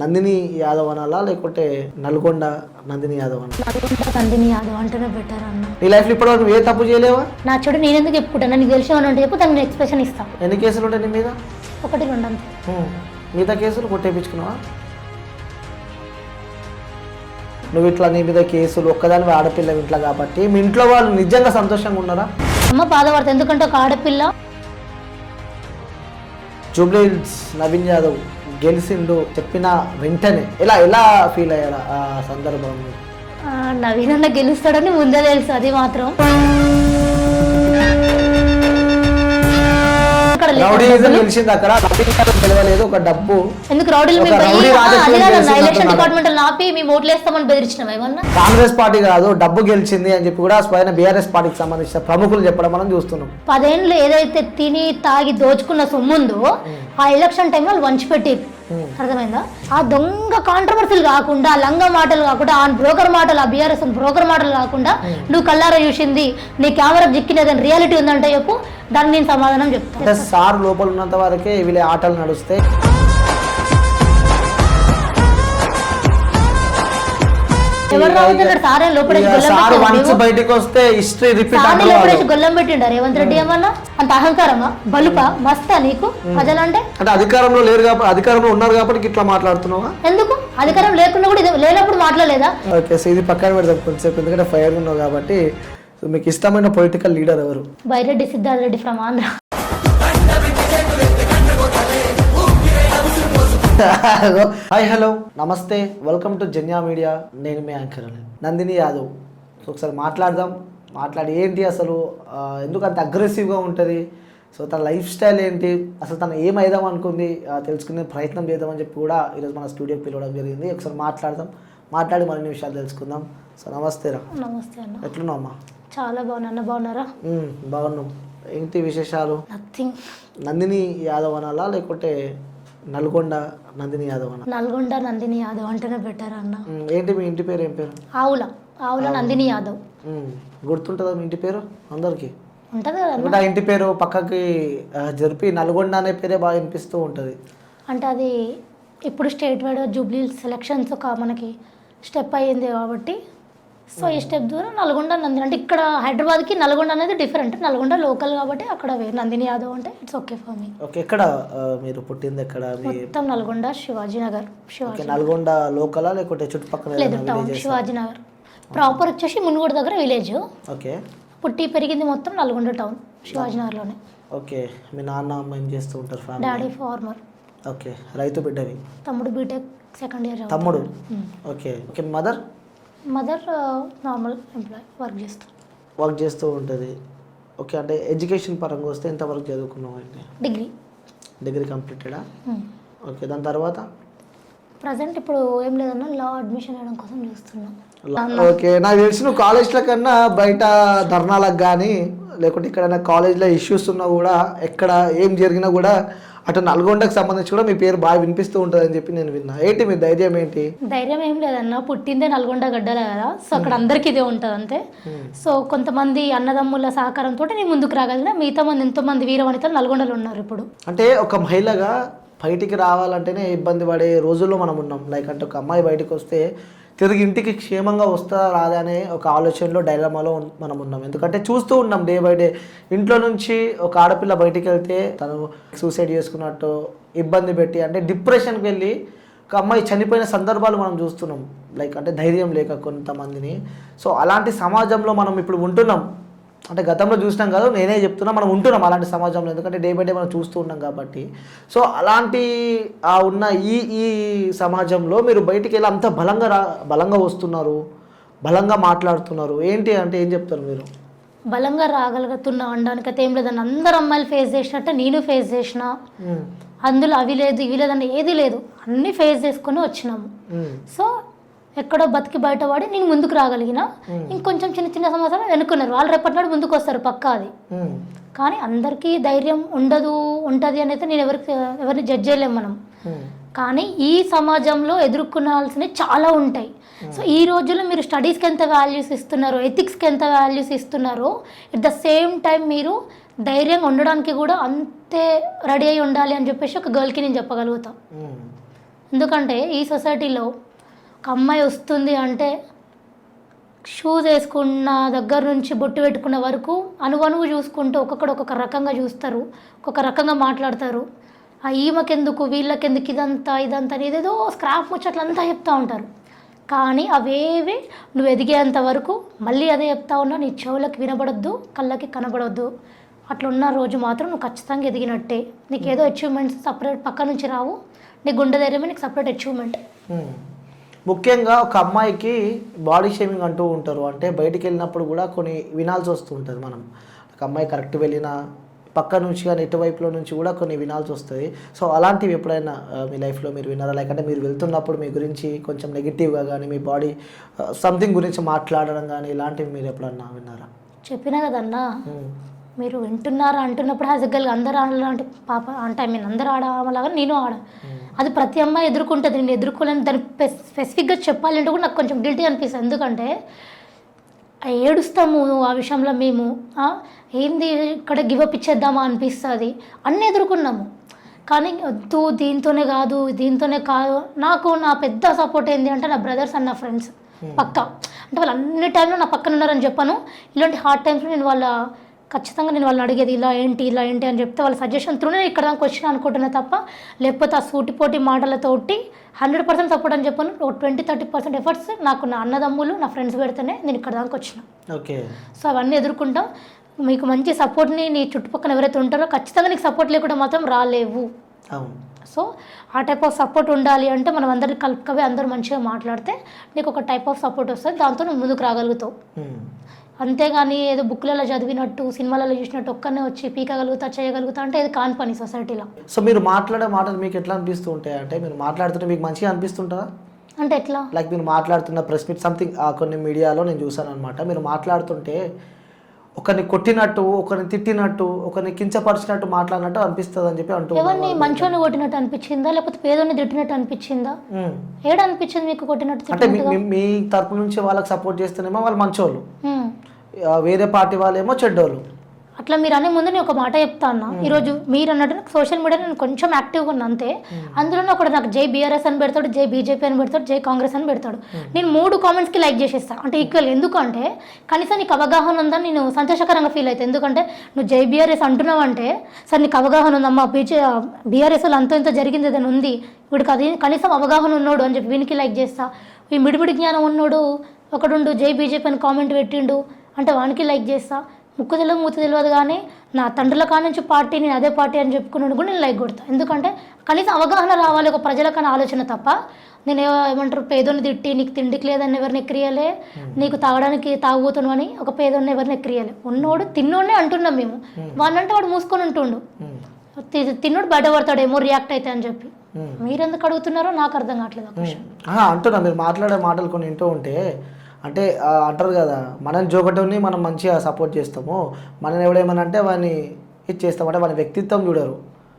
నందిని యాదవ్ అనాలా లేకుంటే నల్గొండ నందిని యాదవ్ అనాలా? నల్గొండ నందిని యాదవ్ అంటేనే బెటర్ అన్న. నీ లైఫ్లో ఇప్పటివరకు నువ్వు ఏ తప్పు చేయలేవా? నా చెడు నేను ఎందుకు చెప్పుకుంటాను? నీకు తెలిసిన అంటే చెప్పు, దాన్ని ఎక్స్ప్రెషన్ ఇస్తాను. ఎన్ని కేసులు ఉంటాయి నీ మీద? 1, 2 అంతే. మిగతా కేసులు కొట్టేపించుకున్నావా? నువ్వు ఇట్లా నీ మీద కేసులు ఒక్కదాని ఆడపిల్ల ఇంట్లో కాబట్టి మీ ఇంట్లో వాళ్ళు నిజంగా సంతోషంగా ఉన్నారా? అమ్మ బాధపడతా, ఎందుకంటే ఒక ఆడపిల్ల. జూబ్లీ హిల్స్ నవీన్ యాదవ్ గెలిచిండు చెప్పిన వెంటనే ఎలా ఫీల్ అయ్యారా ఆ సందర్భంలో? నవీన్ అన్న గెలుస్తాడని ముందే తెలుసు, అది మాత్రం. గెలిచింది అక్కడ గెలవలేదు, ఒక డబ్బు. ఎందుకు రౌడీలు ఎలక్షన్ డిపార్ట్మెంట్ ఆపి మేము ఓట్లు వేస్తామని బెదిరించినాం ఏమన్నా? కాంగ్రెస్ పార్టీ కాదు, డబ్బు గెలిచింది అని చెప్పి కూడా స్వయం బీఆర్ఎస్ పార్టీకి సంబంధించిన ప్రముఖులు చెప్పడం మనం చూస్తున్నాం. 10 ఏళ్ళు ఏదైతే తిని తాగి దోచుకున్న సొమ్ముందో ఆ ఎలక్షన్ టైంలో వాళ్ళు వంచిపెట్టి, అర్థమైందా? ఆ దొంగ కాంట్రవర్సీలు కాకుండా, లంగ మాటలు కాకుండా, ఆ బ్రోకర్ మాటలు, ఆ బీఆర్ఎస్ బ్రోకర్ మాటలు కాకుండా, నువ్వు కల్లారా చూసింది నీ కెమెరా జిక్కినదని రియాలిటీ ఉందంటే చెప్పు, దాన్ని నేను సమాధానం చెప్తాను. సార్ లోపల ఉన్నంత వరకే వీళ్ళ ఆటలు నడుస్తాయి. గొల్లం పెట్టిండ రేవంత్ రెడ్డి ఏమన్నా? అంత అహంకారమా, బలుపా, మస్తా నీకు ప్రజలంటే? అంటే అధికారంలో లేరు కాబట్టి, అధికారంలో ఉన్నారు కాబట్టి ఇట్లా మాట్లాడుతున్నావా? ఎందుకు అధికారం లేకుండా కూడా లేనప్పుడు మాట్లాడలేదా? ఓకే, సో ఇది పక్కన పెడతాం కొంచెంసేపు, ఎందుకంటే ఫైర్ ఉన్నావు కాబట్టి. మీకు ఇష్టమైన పొలిటికల్ లీడర్ ఎవరు? Byreddy Siddhartha Reddy from Andhra. Hi, hello, నమస్తే, వెల్కమ్ టు జన్యా మీడియా. నేను మీ యాంకర్ నందిని యాదవ్. సో ఒకసారి మాట్లాడి ఏంటి అసలు, ఎందుకు అంత అగ్రెసివ్గా ఉంటుంది, సో తన లైఫ్ స్టైల్ ఏంటి, అసలు తను ఏమైదాం అనుకుంది తెలుసుకునే ప్రయత్నం చేద్దామని చెప్పి కూడా ఈరోజు మన స్టూడియోకి పిలవడం జరిగింది. ఒకసారి మాట్లాడి మరిన్ని విషయాలు తెలుసుకుందాం. సో నమస్తే రా. నమస్తే అన్న. ఎట్లున్నావు అమ్మా? చాలా బాగున్నా, బాగున్నారా? బాగున్నాం. ఏంటి విశేషాలు? నథింగ్. నందిని యాదవ్ అనాలా లేకుంటే నల్గొండ నందిని యాదవ్ అనాలా? నల్గొండ నందిని యాదవ్ అంటేనే బెటర్ అన్న. ఏంటి మీ ఇంటి పేరు? ఏం పేరు? ఆవుల నందిని యాదవ్. గుర్తుంటుందా మీ ఇంటి పేరు అందరికి? ఉంటుంది కదా. ఆ ఇంటి పేరు పక్కకి జరిపి నల్గొండ అనే పేరే బాగా వినిపిస్తూ ఉంటుంది. అంటే అది ఇప్పుడు స్టేట్ వైడ్ జూబ్లీ సెలక్షన్స్ ఒక మనకి స్టెప్ అయ్యింది కాబట్టి, సో ఈ స్టెప్ ద్వారా నల్గొండ నందిని, అంటే ఇక్కడ హైదరాబాద్కి నల్గొండ అనేది డిఫరెంట్. నల్గొండ లోకల్ కాబట్టి అక్కడ నందిని యాదవ్ అంటే it's okay for me. Okay, ఎక్కడ మీరు పుట్టింది? ఎక్కడ? మొత్తం నల్గొండ శివాజీనగర్. నల్గొండ లోకలా లేకుంటే చుట్టుపక్కల? లేదు, టౌన్ శివాజీనగర్. ప్రాపర్ వచ్చేసి మునుగోడు దగ్గర విలేజ్. ఓకే. పుట్టి పెరిగింది మొత్తం నల్గొండ టౌన్ శివాజీనగర్లోనే. ఓకే. మీ నాన్న అమ్మ ఏం చేస్తూ ఉంటారు? ఫ్యామిలీ? Daddy farmer. ఓకే, రైతు బిడ్డవి. తమ్ముడు బీటెక్ సెకండ్ ఇయర్. తమ్ముడు? Okay. Okay. Mother normal employee, work చేస్తూ ఉంటుంది. ఓకే, అంటే ఎడ్యుకేషన్ పరంగా వస్తే ఎంత వరకు చదువుకున్నావు? అంటే డిగ్రీ కంప్లీటెడా? ఓకే, దాని తర్వాత ప్రజెంట్ ఇప్పుడు ఏం లేదన్నా, లా అడ్మిషన్ వేయడం కోసం చూస్తున్నాం. ఓకే, నాకు తెలిసి నువ్వు కాలేజ్ల కన్నా బయట ధర్నాలకు కానీ లేకుంటే ఇక్కడ కాలేజ్లో ఇష్యూస్ ఉన్నా కూడా, ఎక్కడ ఏం జరిగినా కూడా అటు నల్గొండకు సంబంధించి కూడా మీ పేరు బాగా వినిపిస్తూ ఉంటుంది అని చెప్పి నేను విన్నా. ఏంటి మీ ధైర్యం ఏంటి? ధైర్యం ఏం లేదన్నా, పుట్టిందే నల్గొండ గడ్డలే కదా, సో అక్కడ అందరికీ ఇదే ఉంటుంది అంతే. సో కొంతమంది అన్నదమ్ముల సహకారంతో నేను ముందుకు రాగలిగిన, మిగతా మంది ఎంతోమంది వీరవనితలు నల్గొండలో ఉన్నారు ఇప్పుడు. అంటే ఒక మహిళగా బయటికి రావాలంటేనే ఇబ్బంది పడే రోజుల్లో మనం ఉన్నాం. లైక్ అంటే ఒక అమ్మాయి బయటకు వస్తే తిరిగి ఇంటికి క్షేమంగా వస్తుందా రాదా అనే ఒక ఆలోచనలో డైలమాలో మనం ఉన్నాం. ఎందుకంటే చూస్తూ ఉన్నాం డే బై డే, ఇంట్లో నుంచి ఒక ఆడపిల్ల బయటికి వెళ్తే తను సూసైడ్ చేసుకున్నట్టు ఇబ్బంది పెట్టి, అంటే డిప్రెషన్కి వెళ్ళి ఒక అమ్మాయి చనిపోయిన సందర్భాలు మనం చూస్తున్నాం. లైక్ అంటే ధైర్యం లేక కొంతమందిని. సో అలాంటి సమాజంలో మనం ఇప్పుడు ఉంటున్నాం. అంటే గతంలో చూసినాం కాదు, నేనే చెప్తున్నా, మనం ఉంటున్నాం అలాంటి సమాజంలో. ఎందుకంటే డే బై డే మనం చూస్తూ ఉన్నాం కాబట్టి. సో అలాంటి ఉన్న ఈ సమాజంలో మీరు బయటికి వెళ్ళి అంత బలంగా వస్తున్నారు, బలంగా మాట్లాడుతున్నారు. ఏంటి అంటే ఏం చెప్తారు మీరు? బలంగా రాగలుగుతున్నా అనడానికైతే ఏం లేదని, అందరు అమ్మాయిలు ఫేస్ చేసినట్టే నేను ఫేస్ చేసిన. అందులో అవి లేదు ఇవి లేదని ఏది లేదు, అన్నీ ఫేస్ చేసుకొని వచ్చినాము. సో ఎక్కడో బతికి బయటపడి నేను ముందుకు రాగలిగిన. ఇంకొంచెం చిన్న చిన్న సమస్యలు వెనుకున్నారు, వాళ్ళు రేపటి నాడు ముందుకు వస్తారు పక్కా. అది కానీ అందరికీ ధైర్యం ఉంటుంది అనేది నేను ఎవరిని జడ్జ్ చేయలేము మనం. కానీ ఈ సమాజంలో ఎదుర్కొనాల్సినవి చాలా ఉంటాయి. సో ఈ రోజుల్లో మీరు స్టడీస్కి ఎంత వాల్యూస్ ఇస్తున్నారో, ఎథిక్స్కి ఎంత వాల్యూస్ ఇస్తున్నారో, ఎట్ ద సేమ్ టైం మీరు ధైర్యంగా ఉండడానికి కూడా అంతే రెడీ అయి ఉండాలి అని చెప్పేసి ఒక గర్ల్కి నేను చెప్పగలుగుతాను. ఎందుకంటే ఈ సొసైటీలో ఒక అమ్మాయి వస్తుంది అంటే షూస్ వేసుకున్న దగ్గర నుంచి బొట్టు పెట్టుకున్న వరకు అనువనువు చూసుకుంటూ ఒక్కొక్కడు ఒక్కొక్క రకంగా చూస్తారు, ఒక్కొక్క రకంగా మాట్లాడతారు. ఆ ఈమెకెందుకు వీళ్ళకెందుకు ఇదంతా అని ఏదేదో స్క్రాప్ ముచ్చట్లంతా చెప్తూ ఉంటారు. కానీ అవేవి నువ్వు ఎదిగేంత వరకు మళ్ళీ అదే చెప్తా ఉన్నా, నీ చెవులకు వినబడొద్దు, కళ్ళకి కనబడొద్దు. అట్లున్న రోజు మాత్రం నువ్వు ఖచ్చితంగా ఎదిగినట్టే. నీకు ఏదో అచీవ్మెంట్స్ సపరేట్ పక్క నుంచి రావు, నీ గుండె ధైర్యమే నీకు సపరేట్ అచీవ్మెంట్. ముఖ్యంగా ఒక అమ్మాయికి బాడీ షేమింగ్ అంటూ ఉంటారు. అంటే బయటికి వెళ్ళినప్పుడు కూడా కొన్ని వినాల్సి వస్తూ ఉంటుంది. మనం ఒక అమ్మాయి కరెక్ట్ వెళ్ళినా పక్క నుంచి కానీ ఇటువైపులో నుంచి కూడా కొన్ని వినాల్సి వస్తుంది. సో అలాంటివి ఎప్పుడైనా మీ లైఫ్లో మీరు విన్నారా? లైక్ అంటే మీరు వెళ్తున్నప్పుడు మీ గురించి కొంచెం నెగిటివ్గా కానీ మీ బాడీ సంథింగ్ గురించి మాట్లాడడం కానీ ఇలాంటివి మీరు ఎప్పుడన్నా విన్నారా? చెప్పినా కదన్నా, మీరు వింటున్నారా అంటున్నప్పుడు హ్యాజగల్గా అందరు ఆడలాంటి పాప అంటే ఐ మీన్ అందరు ఆడలాగా నేను ఆడ, అది ప్రతి అమ్మాయి ఎదుర్కొంటుంది. నేను ఎదుర్కోలేని దాన్ని స్పెసిఫిక్గా చెప్పాలంటే కూడా నాకు కొంచెం గిల్టీ అనిపిస్తుంది. ఎందుకంటే ఏడుస్తాము ఆ విషయంలో మేము, ఏంది ఇక్కడ గివప్ ఇచ్చేద్దామా అనిపిస్తుంది. అన్నీ ఎదుర్కొన్నాము. కానీ వద్దు దీంతోనే కాదు. నాకు నా పెద్ద సపోర్ట్ ఏంటి అంటే నా బ్రదర్స్ అండ్ నా ఫ్రెండ్స్ పక్కా. అంటే వాళ్ళు అన్ని టైంలో నా పక్కన ఉన్నారని చెప్పాను. ఇలాంటి హార్డ్ టైమ్స్లో నేను ఖచ్చితంగా నేను వాళ్ళని అడిగేది ఇలా ఏంటి అని చెప్తే వాళ్ళ సజెషన్ త్రూనే ఇక్కడ దాకా వచ్చిన అనుకుంటున్నా తప్ప, లేకపోతే ఆ సూటిపోటి మాటలతోటి 100% సపోర్ట్ అని చెప్పాను. 20-30% ఎఫర్ట్స్ నాకు నా అన్నదమ్ములు నా ఫ్రెండ్స్ పెడితేనే నేను ఇక్కడ దాకా వచ్చిన. ఓకే. సో అవన్నీ ఎదుర్కొంటాం. మీకు మంచి సపోర్ట్ని నీ చుట్టుపక్కల ఎవరైతే ఉంటారో ఖచ్చితంగా నీకు సపోర్ట్ లేకుండా మాత్రం రాలేవు. సో ఆ టైప్ ఆఫ్ సపోర్ట్ ఉండాలి అంటే మనం అందరిని కలుపుకవే అందరూ మంచిగా మాట్లాడితే నీకు ఒక టైప్ ఆఫ్ సపోర్ట్ వస్తుంది, దాంతో నువ్వు ముందుకు రాగలుగుతావు. అంతేగాని ఏదో బుక్లలో చదివినట్టు సినిమాలలో చూసినట్టు ఒక్కనే వచ్చి పీకగలుగుతా చేయగలుగుతా అంటే ఇది కాని పని సొసైటీలో. సో మీరు మాట్లాడే మాటలు మీకు ఎట్లా అనిపిస్తూ ఉంటాయి? అంటే మీరు మాట్లాడుతుంటే మీకు మంచిగా అనిపిస్తుంటుందా? అంటే ఎట్లా? లైక్ మీరు మాట్లాడుతున్న ప్రెస్ మీట్ సంథింగ్ కొన్ని మీడియాలో నేను చూసాను అనమాట. మీరు మాట్లాడుతుంటే ఒకరిని కొట్టినట్టు, ఒకరిని తిట్టినట్టు, ఒకరిని కించపరిచినట్టు మాట్లాడినట్టు అనిపిస్తుంది అని చెప్పి అంటూ. ఎవరిని మంచోని కొట్టినట్టు అనిపించిందా లేకపోతే పేదోని తిట్టినట్టు అనిపించిందా? ఏడ అనిపించింది మీకు కొట్టినట్టు? అంటే మీ తరపు నుంచి వాళ్ళకి సపోర్ట్ చేస్తేనేమో వాళ్ళు మంచోళ్ళు, వేరే పార్టీ వాళ్ళేమో చెడ్డోళ్ళు. అట్లా మీరు అనే ముందు నేను ఒక మాట చెప్తా అన్నా. ఈరోజు మీరు అన్నట్టు నాకు సోషల్ మీడియా నేను కొంచెం యాక్టివ్గా ఉన్నా అంతే. అందులోనే ఒకటి నాకు జై బీఆర్ఎస్ అని పెడతాడు, జై బీజేపీ అని పెడతాడు, జై కాంగ్రెస్ అని పెడతాడు. నేను 3 కామెంట్స్కి లైక్ చేసేస్తాను అంటే ఈక్వల్. ఎందుకంటే కనీసం నీకు అవగాహన ఉందని నేను సంతోషకరంగా ఫీల్ అవుతాను. ఎందుకంటే నువ్వు జై బీఆర్ఎస్ అంటున్నావు అంటే సరే నీకు అవగాహన ఉందమ్మా, బీఆర్ఎస్ వాళ్ళు అంత ఇంత జరిగింది ఏదైనా ఉంది, వీడికి అది కనీసం అవగాహన ఉన్నాడు అని చెప్పి వీనికి లైక్ చేస్తా. ఈ మిడిమిడి జ్ఞానం ఉన్నాడు ఒకడుండు జై బీజేపీ అని కామెంట్ పెట్టిండు అంటే వానికి లైక్ చేస్తా. ముక్కు తెలియదు మూత తెలియదు కానీ నా తండ్రుల కానుంచి పార్టీ నేను అదే పార్టీ అని చెప్పుకున్నాను కూడా నేను లైక్ కొడతాను. ఎందుకంటే కనీసం అవగాహన రావాలి ఒక ప్రజలకన్నా ఆలోచన తప్ప నేను ఏమంటారు పేదోని తిట్టి నీకు తిండికి లేదని ఎవరిని ఎక్కిరియలే, నీకు తాగడానికి తాగుతున్నావు అని ఒక పేదోని ఎవరిని ఎక్కిరియలే. ఉన్నోడు తిన్నోడే అంటున్నాం మేము, వాడినంటే వాడు మూసుకొని ఉంటుండు, తిన్నోడు బయటపడతాడేమో రియాక్ట్ అయితే అని చెప్పి. మీరెందుకు అడుగుతున్నారో నాకు అర్థం కావట్లేదు. అంటున్నా మీరు మాట్లాడే మాటలు కొన్ని వింటూ ఉంటే అంటే అంటారు కదా, మనం జోకటోని మనం మంచిగా సపోర్ట్ చేస్తాము, మనం ఎవడేమన్నా అంటే వాడిని ఇది చేస్తామంటే వాని వ్యక్తిత్వం చూడరు,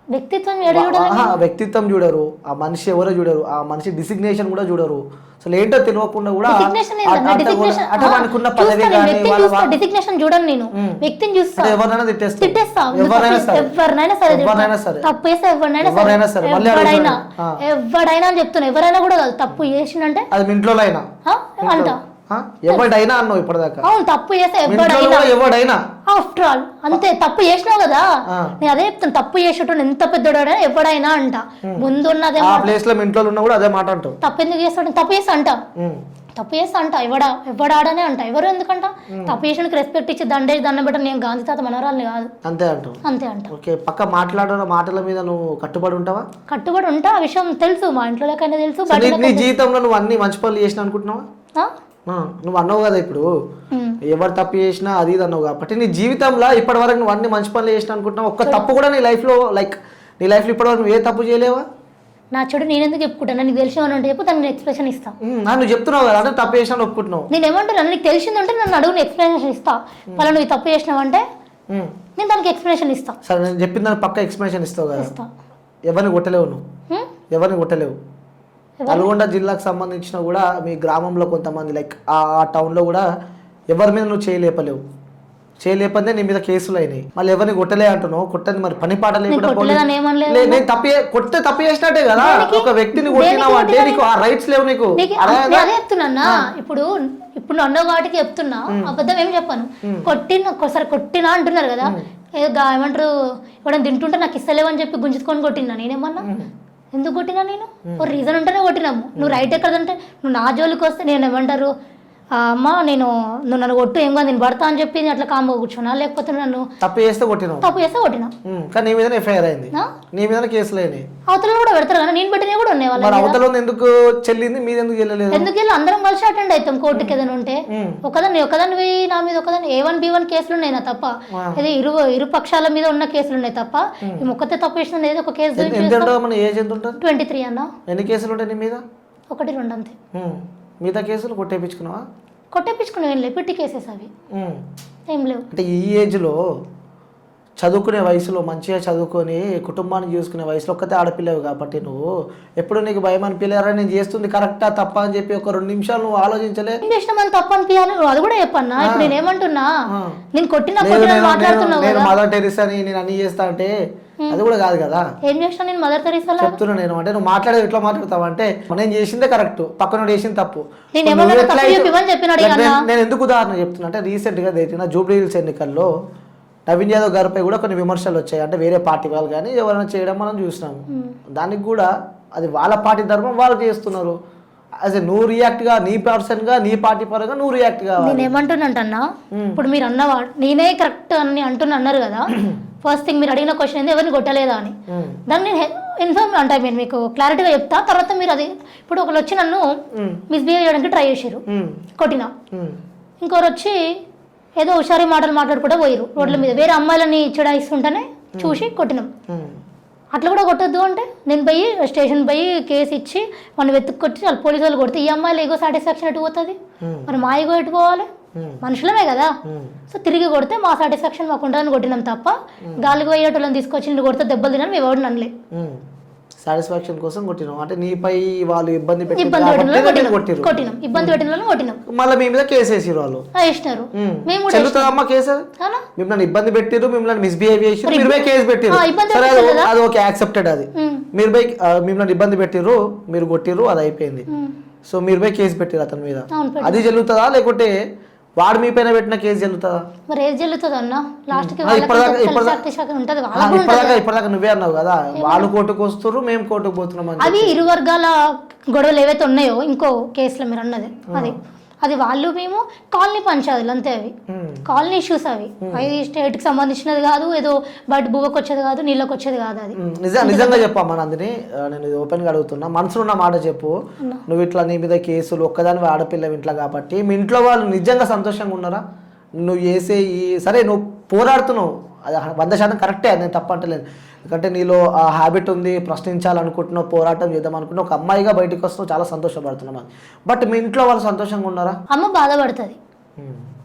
వ్యక్తిత్వం చూడరు, ఆ మనిషి ఎవరో చూడరు, ఆ మనిషి డిసిగ్నేషన్ కూడా చూడరు. అసలు ఏంటో తెలియకుండా కూడా అనుకున్న పదవి చూడను నేను, వ్యక్తిని చూస్తా, ఎవరైనా తిట్టేస్తా, ఎవరైనా అని చెప్తున్నా, ఎవరైనా కూడా కాదు, తప్పు చేసిందంటే అది ఇంట్లో అయినా అంట ఎవడైనా అన్నావు ఇప్పటిదాకా. అవును, తప్పు చేస్తే ఎవడైనా ఆఫ్టర్ ఆల్ అంతే, తప్పు చేసినావు కదా. నేను అదే చెప్తాను, తప్పు చేసేటోడు ఎంత పెద్దోడైనా ఎవడైనా అంట. ముందున్నదే ప్లేస్ లో ఇంట్లో ఉన్నా కూడా అదే మాట అంటావు. తప్పు ఎందుకు చేస్తాడు? తప్పు చేస్తా అంట, తప్పు చేస్తా అంట, ఎవడాడనే అంట. ఎవరు ఎందుకంట? తప్పు చేసినకి రెస్పెక్ట్ ఇచ్చి దండేసి దండం పెట్ట నేను గాంధీ తాత మనవరాలని కాదు. అంతే అంటావు. అంతే అంట. ఓకే, పక్క మాట్లాడిన మాటల మీద నువ్వు కట్టుబడి ఉంటావా? కట్టుబడి ఉంటా, ఆ విషయం తెలుసు, మా ఇంట్లో లేకైనా తెలుసు. నీ జీవితంలో నువ్వు అన్ని మంచి పనులు చేసిన అనుకుంటున్నావా? నువ్వు అన్నావు కదా ఇప్పుడు ఎవరు తప్పు చేసినా అది ఇది అన్నావు కాబట్టి నీ జీవితంలో ఇప్పటి వరకు నువ్వు అన్ని మంచి పనులు చేసిన అనుకుంటున్నావు. ఒక్క తప్పు కూడా నీ లైఫ్లో ఇప్పటి వరకు నువ్వు ఏ తప్పు చేయలేవా? నా చెడు నేను ఎందుకు చెప్పుకుంటాను? నీకు తెలిసిన అంటే చెప్పు, దానికి ఎక్స్ప్లెనేషన్ ఇస్తా. నువ్వు చెప్తున్నావు కదా అంటే తప్పు చేసినా ఒప్పుకుంటున్నావు. నేను ఏమంటున్నాను, నీకు తెలిసిందంటే నన్ను అడుగు, ఎక్స్ప్లెనేషన్ ఇస్తా. మళ్ళీ నువ్వు తప్పు చేసినావు అంటే నేను దానికి ఎక్స్ప్లెనేషన్ ఇస్తా. సరే, నేను చెప్పిన దానికి పక్క ఎక్స్ప్లెనేషన్ ఇస్తావు కదా. ఎవరిని కొట్టలేవు నువ్వు, ఎవరిని కొట్టలేవు. నల్గొండ జిల్లాకు సంబంధించిన కూడా మీ గ్రామంలో కొంతమంది లైక్ ఆ టౌన్లో కూడా ఎవరి మీద నువ్వు చేయలేపలేవు. చేయలేకపోతే నీ మీద కేసులు అయినాయి, మళ్ళీ ఎవరిని కొట్టలే అంటున్నావు, కొట్టని మరి పని పాట లేకుండా కొట్టలేదని ఏమనలేదు. నేను కొట్టే తప్పు చేసినట్టే కదా, ఒక వ్యక్తిని కొట్టినావు అంటే నీకు ఆ రైట్స్ లేవు నీకు. అదే చెప్తున్నా, ఇప్పుడు నువ్వు అన్న వాటికి చెప్తున్నా, అబద్ధం ఏం చెప్పాను. కొట్టినా అంటున్నారు కదా, ఏమంటారు ఎవడని తింటుంటే నాకు ఇస్తలేవని చెప్పి గుంజుకొని కొట్టినా నేనేమన్నా? ఎందుకు కొట్టినా నేను? ఒక రీజన్ ఉంటేనే కొట్టినాము. నువ్వు రైట్ ఎక్కడంటే నువ్వు నా జోలికి వస్తే నేను ఏమంటారు అమ్మ నువ్వు నన్ను కొట్టు ఏం కాదు నేను పడతా అని చెప్పి అట్లా కామ్గా కూర్చున్నా, లేకపోతే నన్ను తప్పు చేస్తే కొట్టినా కానీ నీ మీద ఎఫ్ఐఆర్ అయింది, నీ మీద కేసులు అయినాయి. అవతల కూడా పెడతారు కదా, నేను పెట్టినా కూడా ఉన్నాయి వాళ్ళు. అవతల ఎందుకు చెల్లింది, మీద ఎందుకు వెళ్ళలేదు? ఎందుకు వెళ్ళి అందరం కలిసి అటెండ్ అవుతాం కోర్టుకి ఏదైనా ఉంటే. ఒకదాన్ని నా మీద ఒకదాన్ని A1 B1 కేసులు ఉన్నాయి నా తప్ప, ఇది ఇరు పక్షాల మీద ఉన్న కేసులు ఉన్నాయి తప్ప ఈ ఒక్కతే తప్పు చేసిన ఒక కేసు. 23 అన్న. ఎన్ని కేసులు ఉంటాయి నీ మీద? 1 2 అంతే. మిగతా కేసులు కొట్టేపించుకున్నావా? కొట్టేపించుకున్నావు, పెట్టి కేసెస్ అవి ఏం లేవు. అంటే ఈ ఏజ్లో చదువుకునే వయసులో మంచిగా చదువుకొని కుటుంబాన్ని చూసుకునే వయసులో ఒక్కతే ఆడపిల్లవి కాబట్టి నువ్వు ఎప్పుడు నీకు భయం అనిపించారా నేను చేస్తుంది కరెక్టా తప్ప అని చెప్పి ఒక 2 నిమిషాలు నువ్వు ఆలోచించలే? ఏం చేసినా తప్ప అనిపించాలి, అది కూడా చెప్పన్నా. ఇప్పుడు నేను ఏమంటున్నా, నేను మాట్లాడుతున్నావు నేను మదర్ టెరిసా అని నేను అన్ని చేస్తా అంటే అది కూడా కాదు కదా. ఏం చేసినా నేను మదర్ టెరిసా చెప్తున్నా నేను, అంటే నువ్వు మాట్లాడేది ఎట్లా మాట్లాడతావు అంటే నేను చేసిందే కరెక్ట్, పక్కన చేసింది తప్పు. నేను ఎందుకు ఉదాహరణ చెప్తున్నా అంటే రీసెంట్ గా జరిగిన జూబ్లీ హిల్స్ ఎన్నికల్లో నవీన్ యాదవ్ గారిపై కూడా కొన్ని విమర్శలు వచ్చాయి. అంటే వేరే పార్టీ వాళ్ళు కానీ ఎవరైనా చేయడం మనం చూసినాము. దానికి కూడా అది వాళ్ళ పార్టీ ధర్మం వాళ్ళు చేస్తున్నారు. అదే నువ్వు రియాక్ట్ గా నీ పర్సన్ గా నీ పార్టీ పరంగా నువ్వు రియాక్ట్ గా. నేను ఏమంటున్నా, ఇప్పుడు మీరు అన్నవాడు నేనే కరెక్ట్ అని అన్నారు కదా. ఫస్ట్ థింగ్ మీరు అడిగిన క్వశ్చన్ ఏంది ఎవరిని కొట్టలేదా అని, దాన్ని నేను ఇన్ఫార్మ్ అంటే నేను మీకు క్లారిటీగా చెప్తా. తర్వాత మీరు అది ఇప్పుడు ఒకరు వచ్చి నన్ను మిస్బిహేవ్ చేయడానికి ట్రై చేశారు, కొట్టినా. ఇంకొకరు వచ్చి ఏదో హుషారీ మాటలు మాట్లాడుకుంటూ పోయారు రోడ్ల మీద, వేరే అమ్మాయిలని చెడాయిస్తుంటేనే చూసి కొట్టినాం. అట్లా కూడా కొట్టద్దు అంటే నేను పోయి స్టేషన్ పోయి కేసు ఇచ్చి మనం వెతుక్కొచ్చి వాళ్ళు పోలీసు వాళ్ళు కొడితే ఈ అమ్మాయిలు ఏగో సాటిస్ఫాక్షన్ ఎటు పోతుంది, మరి మా ఏగో ఎటు పోవాలి, మనుషులమే కదా. సో తిరిగి కొడితే మా సాటిస్ఫాక్షన్ మాకు ఉంటుందని కొట్టినాం తప్ప గాలికి పోయేటోళ్ళని తీసుకొచ్చి నేను కొడితే దెబ్బలు తినని మేము ఎవరు అనలే. సాటిస్ఫాక్షన్ కోసం కొట్టినాం అంటే నీపై వాళ్ళు ఇబ్బంది కొట్టినాం, ఇబ్బంది పెట్టిన కొట్టినాం. మళ్ళీ మీ మీద కేసు వేసారు వాళ్ళు, వేసినారు. మేము చెల్లుతుందమ్మా కేసు? మిమ్మల్ని ఇబ్బంది పెట్టిరు, మిమ్మల్ని మిస్బిహేవ్ చేసి మీరు పోయి కేసు పెట్టిరు, అది ఓకే యాక్సెప్టెడ్. అది మీరు పోయి మిమ్మల్ని ఇబ్బంది పెట్టిరు, మీరు కొట్టిరు, అది అయిపోయింది. సో మీరు పోయి కేసు పెట్టిరు అతని మీద, అది చెల్లుతుందా లేకుంటే వాడు మీ పైన పెట్టిన కేసు చెల్లుతుందా? మరి ఏది చెల్లుతుంది అన్న, లాస్ట్ ఇప్పటిదాకా నువ్వే అన్నావు కదా వాళ్ళు కోర్టుకు వస్తారు మేము కోర్టుకు పోతున్నాం. అది ఇరు వర్గాల గొడవలు ఏవైతే ఉన్నాయో ఇంకో కేసులో మీరు అన్నది అది వాళ్ళు మేము కాలనీ పంచాయతీలు అంతే. అవి కాలనీ ఇష్యూస్, అవి స్టేట్ కి సంబంధించినది కాదు, ఏదో బయట భూవకు వచ్చేది కాదు, నీళ్ళకి వచ్చేది కాదు. అది నిజంగా చెప్పమ్మా నందిని, నేను ఓపెన్ గా అడుగుతున్నా, మనసులో ఉన్న మాట చెప్పు. నువ్వు ఇట్లా నీ మీద కేసులు ఒక్కదాని ఆడపిల్ల ఇంట్లో కాబట్టి మీ ఇంట్లో వాళ్ళు నిజంగా సంతోషంగా ఉన్నారా? నువ్వు చేసే సరే నువ్వు పోరాడుతున్నావు, అది 100% కరెక్టే, అది నేను తప్పంటలేదు. ఎందుకంటే నీలో ఆ హ్యాబిట్ ఉంది, ప్రశ్నించాలనుకుంటున్నావు, పోరాటం చేద్దాం అనుకుంటున్నావు, ఒక అమ్మాయిగా బయటకు వస్తున్నావు, చాలా సంతోషపడుతున్నాం. బట్ మీ ఇంట్లో వాళ్ళు సంతోషంగా ఉన్నారా? అమ్మ బాధపడుతుంది,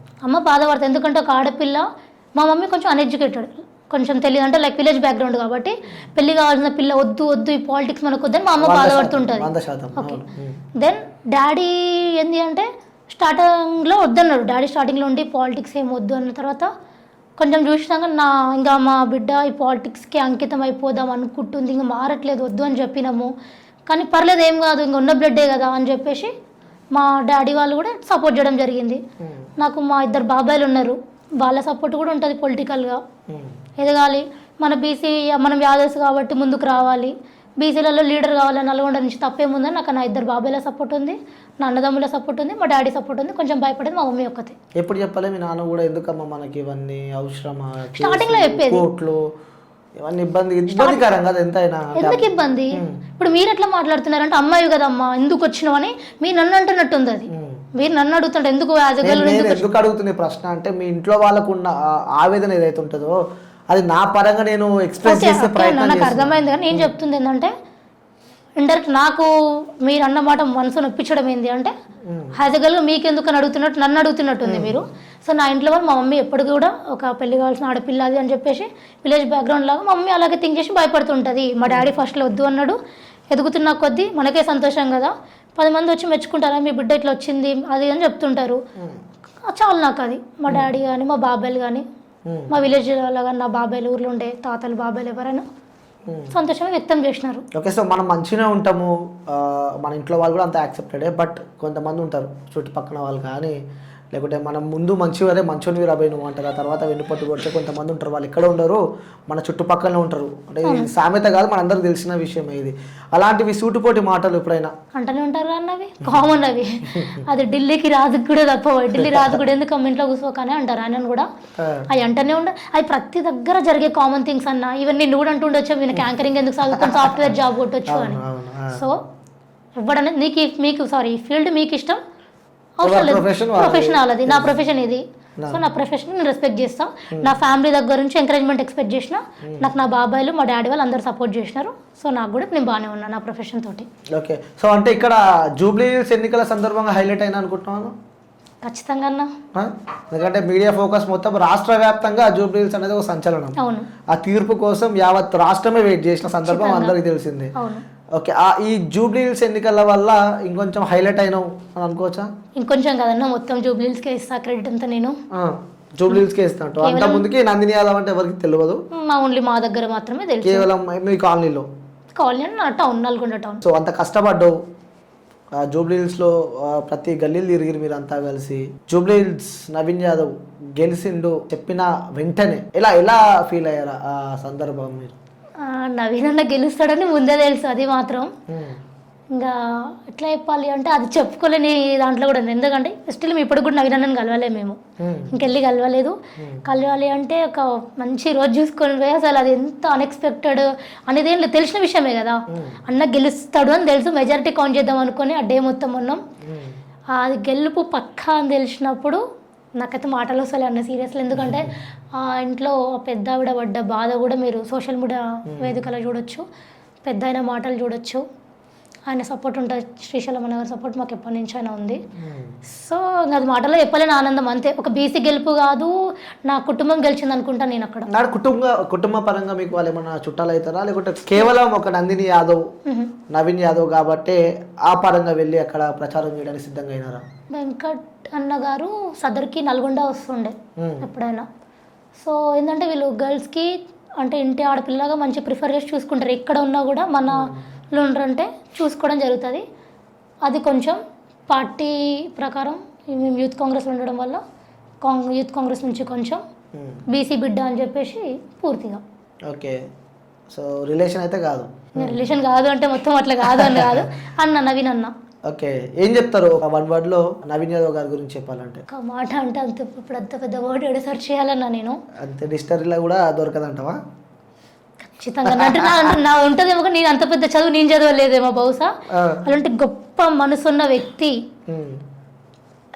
ఎందుకంటే ఒక ఆడపిల్ల, మా మమ్మీ కొంచెం అన్ఎడ్యుకేటెడ్, కొంచెం తెలియదు, అంటే లైక్ విలేజ్ బ్యాక్గ్రౌండ్ కాబట్టి పెళ్లి కావాల్సిన పిల్ల వద్దు ఈ పాలిటిక్స్ మనకు వద్దని మా అమ్మ బాధపడుతుంటుంది. ఓకే, దెన్ డాడీ ఏంది అంటే స్టార్టింగ్లో వద్దన్నాడు. డాడీ స్టార్టింగ్లో ఉండి పాలిటిక్స్ ఏం వద్దు అన్న తర్వాత కొంచెం చూసినాక ఇంకా మా బిడ్డ ఈ పాలిటిక్స్కి అంకితం అయిపోదాం అనుకుంటుంది, ఇంకా మారట్లేదు, వద్దు అని చెప్పినాము. కానీ పర్లేదు ఏం కాదు, ఇంకా ఉన్న బ్లడ్డే కదా అని చెప్పేసి మా డాడీ వాళ్ళు కూడా సపోర్ట్ చేయడం జరిగింది. నాకు మా 2 బాబాయిలు ఉన్నారు, వాళ్ళ సపోర్ట్ కూడా ఉంటుంది. పొలిటికల్గా ఎదగాలి, మన బీసీ మనం యాదవ్స్ కాబట్టి ముందుకు రావాలి, బీసీలలో లీడర్ కావాలి, నల్గొండ నుంచి తప్పేముందని నాకు నా 2 బాబాయిల సపోర్ట్ ఉంది, నా అన్నదమ్ముల సపోర్ట్ ఉంది, మా డాడీ సపోర్ట్ ఉంది. కొంచెం భయపడేది మా మమ్మీ ఒక్కతే. ఎప్పుడు చెప్పాలి మీ నాన్న కూడా ఎందుకమ్మా మనకి ఇవన్నీ అవసరమా, స్టార్టింగ్ లో చెప్పేది కోర్టులు ఇవన్నీ ఇబ్బందికరం కదా ఎంతైనా. ఎందుకు ఇబ్బంది? ఇప్పుడు మీరు ఎట్లా మాట్లాడుతున్నారంటే అమ్మాయి కదమ్మా ఎందుకు వచ్చినావు అని మీరు నన్ను అంటున్నట్టుంది. అది మీరు నన్ను అడుగుతుంటే ఎందుకు ఎందుకు అడుగుతుంది ప్రశ్న అంటే మీ ఇంట్లో వాళ్ళకు ఉన్న ఆవేదన ఏదైతే ఉంటుందో అది నా పరంగా నేను ఎక్స్ప్రెస్ చేసే ప్రయత్నం. నాకు అర్థమైంది, కానీ నేను చెప్తుంది ఏంటంటే ఇండైరెక్ట్ నాకు మీరు అన్నమాట మనసు నొప్పించడం ఏంటి అంటే యాజ్ ఎ గర్ల్ మీకు ఎందుకు అని అడుగుతున్నట్టు నన్ను అడుగుతున్నట్టుంది మీరు. సో నా ఇంట్లో వాళ్ళు మా మమ్మీ ఎప్పటికీ కూడా ఒక పెళ్లి కావాల్సిన ఆడపిల్ల అది అని చెప్పేసి విలేజ్ బ్యాక్గ్రౌండ్ లాగా మా మమ్మీ అలాగే థింక్ చేసి భయపడుతుంటుంది. మా డాడీ ఫస్ట్లో వద్దు అన్నాడు, ఎదుగుతున్న కొద్దీ మనకే సంతోషం కదా, 10 మంది వచ్చి మెచ్చుకుంటారా మీ బిడ్డ ఇట్లా వచ్చింది అది అని చెప్తుంటారు. చాలు నాకు అది. మా డాడీ కానీ మా బాబాయ్లు కానీ మా విలేజ్లో కానీ నా బాబాయ్లు ఊర్లో ఉండే తాతలు బాబాయ్లు ఎవరైనా సంతోషంగా వ్యక్తం చేసినారు. ఓకే, సో మనం మంచిగానే ఉంటాము, మన ఇంట్లో వాళ్ళు కూడా అంత యాక్సెప్టెడే. బట్ కొంతమంది ఉంటారు చుట్టుపక్కల వాళ్ళు కానీ, లేకుంటే మనం ముందు మంచివారే మంచోనివి రాబోయి నువ్వు అంటారు, ఆ తర్వాత వెన్నుపట్టు కొడితే కొంతమంది ఉంటారు, వాళ్ళు ఎక్కడ ఉండరు, మన చుట్టుపక్కలనే ఉంటారు. అంటే ఇది సామెత కాదు, మనందరికి తెలిసిన విషయమే ఇది. అలాంటివి సూటిపోటి మాటలు ఎప్పుడైనా అంటనే ఉంటారు అన్నవి కామన్ అవి. అది ఢిల్లీకి రాజు కూడా తప్ప, ఢిల్లీ రాజు కూడా ఎందుకు కమెంట్లో కూర్చోకనే అంటారు ఆయన కూడా. అవి అంటనే ఉండవు, అవి ప్రతి దగ్గర జరిగే కామన్ థింగ్స్ అన్న. ఈవెన్ నిన్ను కూడా అంటుండొచ్చు, వీళ్ళకి యాంకరింగ్ ఎందుకు సాగుతాం, సాఫ్ట్వేర్ జాబ్ కొట్టొచ్చు అని. సో ఎవడనే మీకు ఈ ఫీల్డ్ మీకు ఇష్టం అవసరం లేదు, ప్రొఫెషన్ వాళ్ళది, నా ప్రొఫెషన్ ఇది. సో నా ప్రొఫెషన్ నేను రెస్పెక్ట్ చేస్తాను. నా ఫ్యామిలీ దగ్గర నుంచి ఎంకరేజ్మెంట్ ఎక్స్పెక్ట్ చేసిన, నాకు నా బాబాయ్లు మా డాడీ వాళ్ళు అందరూ సపోర్ట్ చేసినారు. సో నాకు కూడా నేను బాగానే ఉన్నాను నా ప్రొఫెషన్ తోటి. ఓకే, సో అంటే ఇక్కడ జూబ్లీ హిల్స్ ఎన్నికల సందర్భంగా హైలైట్ అయినా అనుకుంటున్నాను. ఖచ్చితంగా అన్న, ఎందుకంటే మీడియా ఫోకస్ మొత్తం రాష్ట్ర వ్యాప్తంగా జూబ్లీ హిల్స్ అనేది ఒక సంచలనం. అవును, ఆ తీర్పు కోసం యావత్ రాష్ట్రమే వెయిట్ చేసిన సందర్భం అందరికీ తెలిసిందే. అవును. ఓకే, ఈ జూబ్లీ హిల్స్ ఎన్నికల వల్ల ఇంకొంచెం హైలైట్ అయినావు అని అనుకోవచ్చా? ఇంకొంచెం కదన్నా, మొత్తం జూబ్లీ హిల్స్కే ఇస్తా క్రెడిట్ అంతా నేను. జూబ్లీ హిల్స్కే ఇస్తాను. అంత ముందుకి నందిని యాదవ్ అంటే ఎవరికి తెలియదు, ఓన్లీ మా దగ్గర మాత్రమే తెలుసు, కేవలం మీ కాలనీలో. కాలనీ నా టౌన్, నల్గొండ టౌన్. సో అంత కష్టపడ్డావు జూబ్లీ హిల్స్లో, ప్రతి గల్లీలు తిరిగిరు మీరు అంతా కలిసి. జూబ్లీ హిల్స్ నవీన్ యాదవ్ గెలిచిండు చెప్పిన వెంటనే ఎలా ఫీల్ అయ్యారా ఆ సందర్భం మీరు? నవీన్ అన్న గెలుస్తాడని ముందే తెలుసు, అది మాత్రం. ఇంకా ఎట్లా చెప్పాలి అంటే అది చెప్పుకోలేని దాంట్లో కూడా ఉంది. ఎందుకంటే స్టిల్ ఇప్పుడు కూడా నవీన్ అన్నని కలవలే మేము, ఇంకెళ్ళి కలవలేదు. కలవాలి అంటే ఒక మంచి రోజు చూసుకొని పోయి, అసలు అది ఎంత అన్ఎక్స్పెక్టెడ్ అనేది ఏం తెలిసిన విషయమే కదా. అన్న గెలుస్తాడు అని తెలుసు, మెజారిటీ కౌంట్ చేద్దాం అనుకుని ఆ డే మొత్తం ఉన్నాం. అది గెలుపు పక్కా అని తెలిసినప్పుడు నాకైతే మాటలు వస్తలే అన్న, సీరియస్లీ. ఎందుకంటే ఆ ఇంట్లో పెద్ద ఆవిడ పడ్డ బాధ కూడా మీరు సోషల్ మీడియా వేదికలో చూడొచ్చు, పెద్ద ఆయన మాటలు చూడొచ్చు. ఆయన సపోర్ట్ ఉంటుంది, శ్రీశైలం అన్న గారి సపోర్ట్ మాకు ఎప్పటి నుంచి అయినా ఉంది. సో అది మాటలో చెప్పలేని ఆనందం అంతే. ఒక బీసీ గెలుపు కాదు, నా కుటుంబం గెలిచింది అనుకుంటాను నేను అక్కడ. నాడు కుటుంబ పరంగా మీకు వాళ్ళు ఏమన్నా చుట్టాలు అవుతారా, లేకుంటే కేవలం ఒక నందిని యాదవ్ నవీన్ యాదవ్ కాబట్టి ఆ పరంగా వెళ్ళి అక్కడ ప్రచారం చేయడానికి సిద్ధంగా అయినారా? వెంకట్ అన్న గారు సదర్కి నల్గొండ వస్తుండే ఎప్పుడైనా. సో ఏంటంటే వీళ్ళు గర్ల్స్కి అంటే ఇంటి ఆడపిల్లగా మంచి ప్రిఫర్ చేసి చూసుకుంటారు, ఎక్కడ ఉన్నా కూడా మనలో ఉండరంటే చూసుకోవడం జరుగుతుంది. అది కొంచెం పార్టీ ప్రకారం మేము యూత్ కాంగ్రెస్లో ఉండడం వల్ల యూత్ కాంగ్రెస్ నుంచి కొంచెం బీసీ బిడ్డ అని చెప్పేసి పూర్తిగా. ఓకే, సో రిలేషన్ అయితే కాదు, రిలేషన్ కాదు అంటే మొత్తం అట్లా కాదు అని కాదు. అన్న నవీన్ అన్న. ఓకే, ఏం చెప్తారు ఒక వన్ వర్డ్ లో నవీన్ యాదవ్ గారి గురించి చెప్పాలంటే? ఒక మాట అంటే ఇప్పుడు అంత పెద్ద వర్డ్ ఎక్కడ సెర్చ్ చేయాలన్నా నేను అంతే డిక్షనరీలో కూడా దొరకదంటావా? ఖచ్చితంగా అంటే నా ఉంటుందేమో, నేను అంత పెద్ద చదువు నేను చదవలేదేమో బహుశా. అలాంటి గొప్ప మనసున్న వ్యక్తి.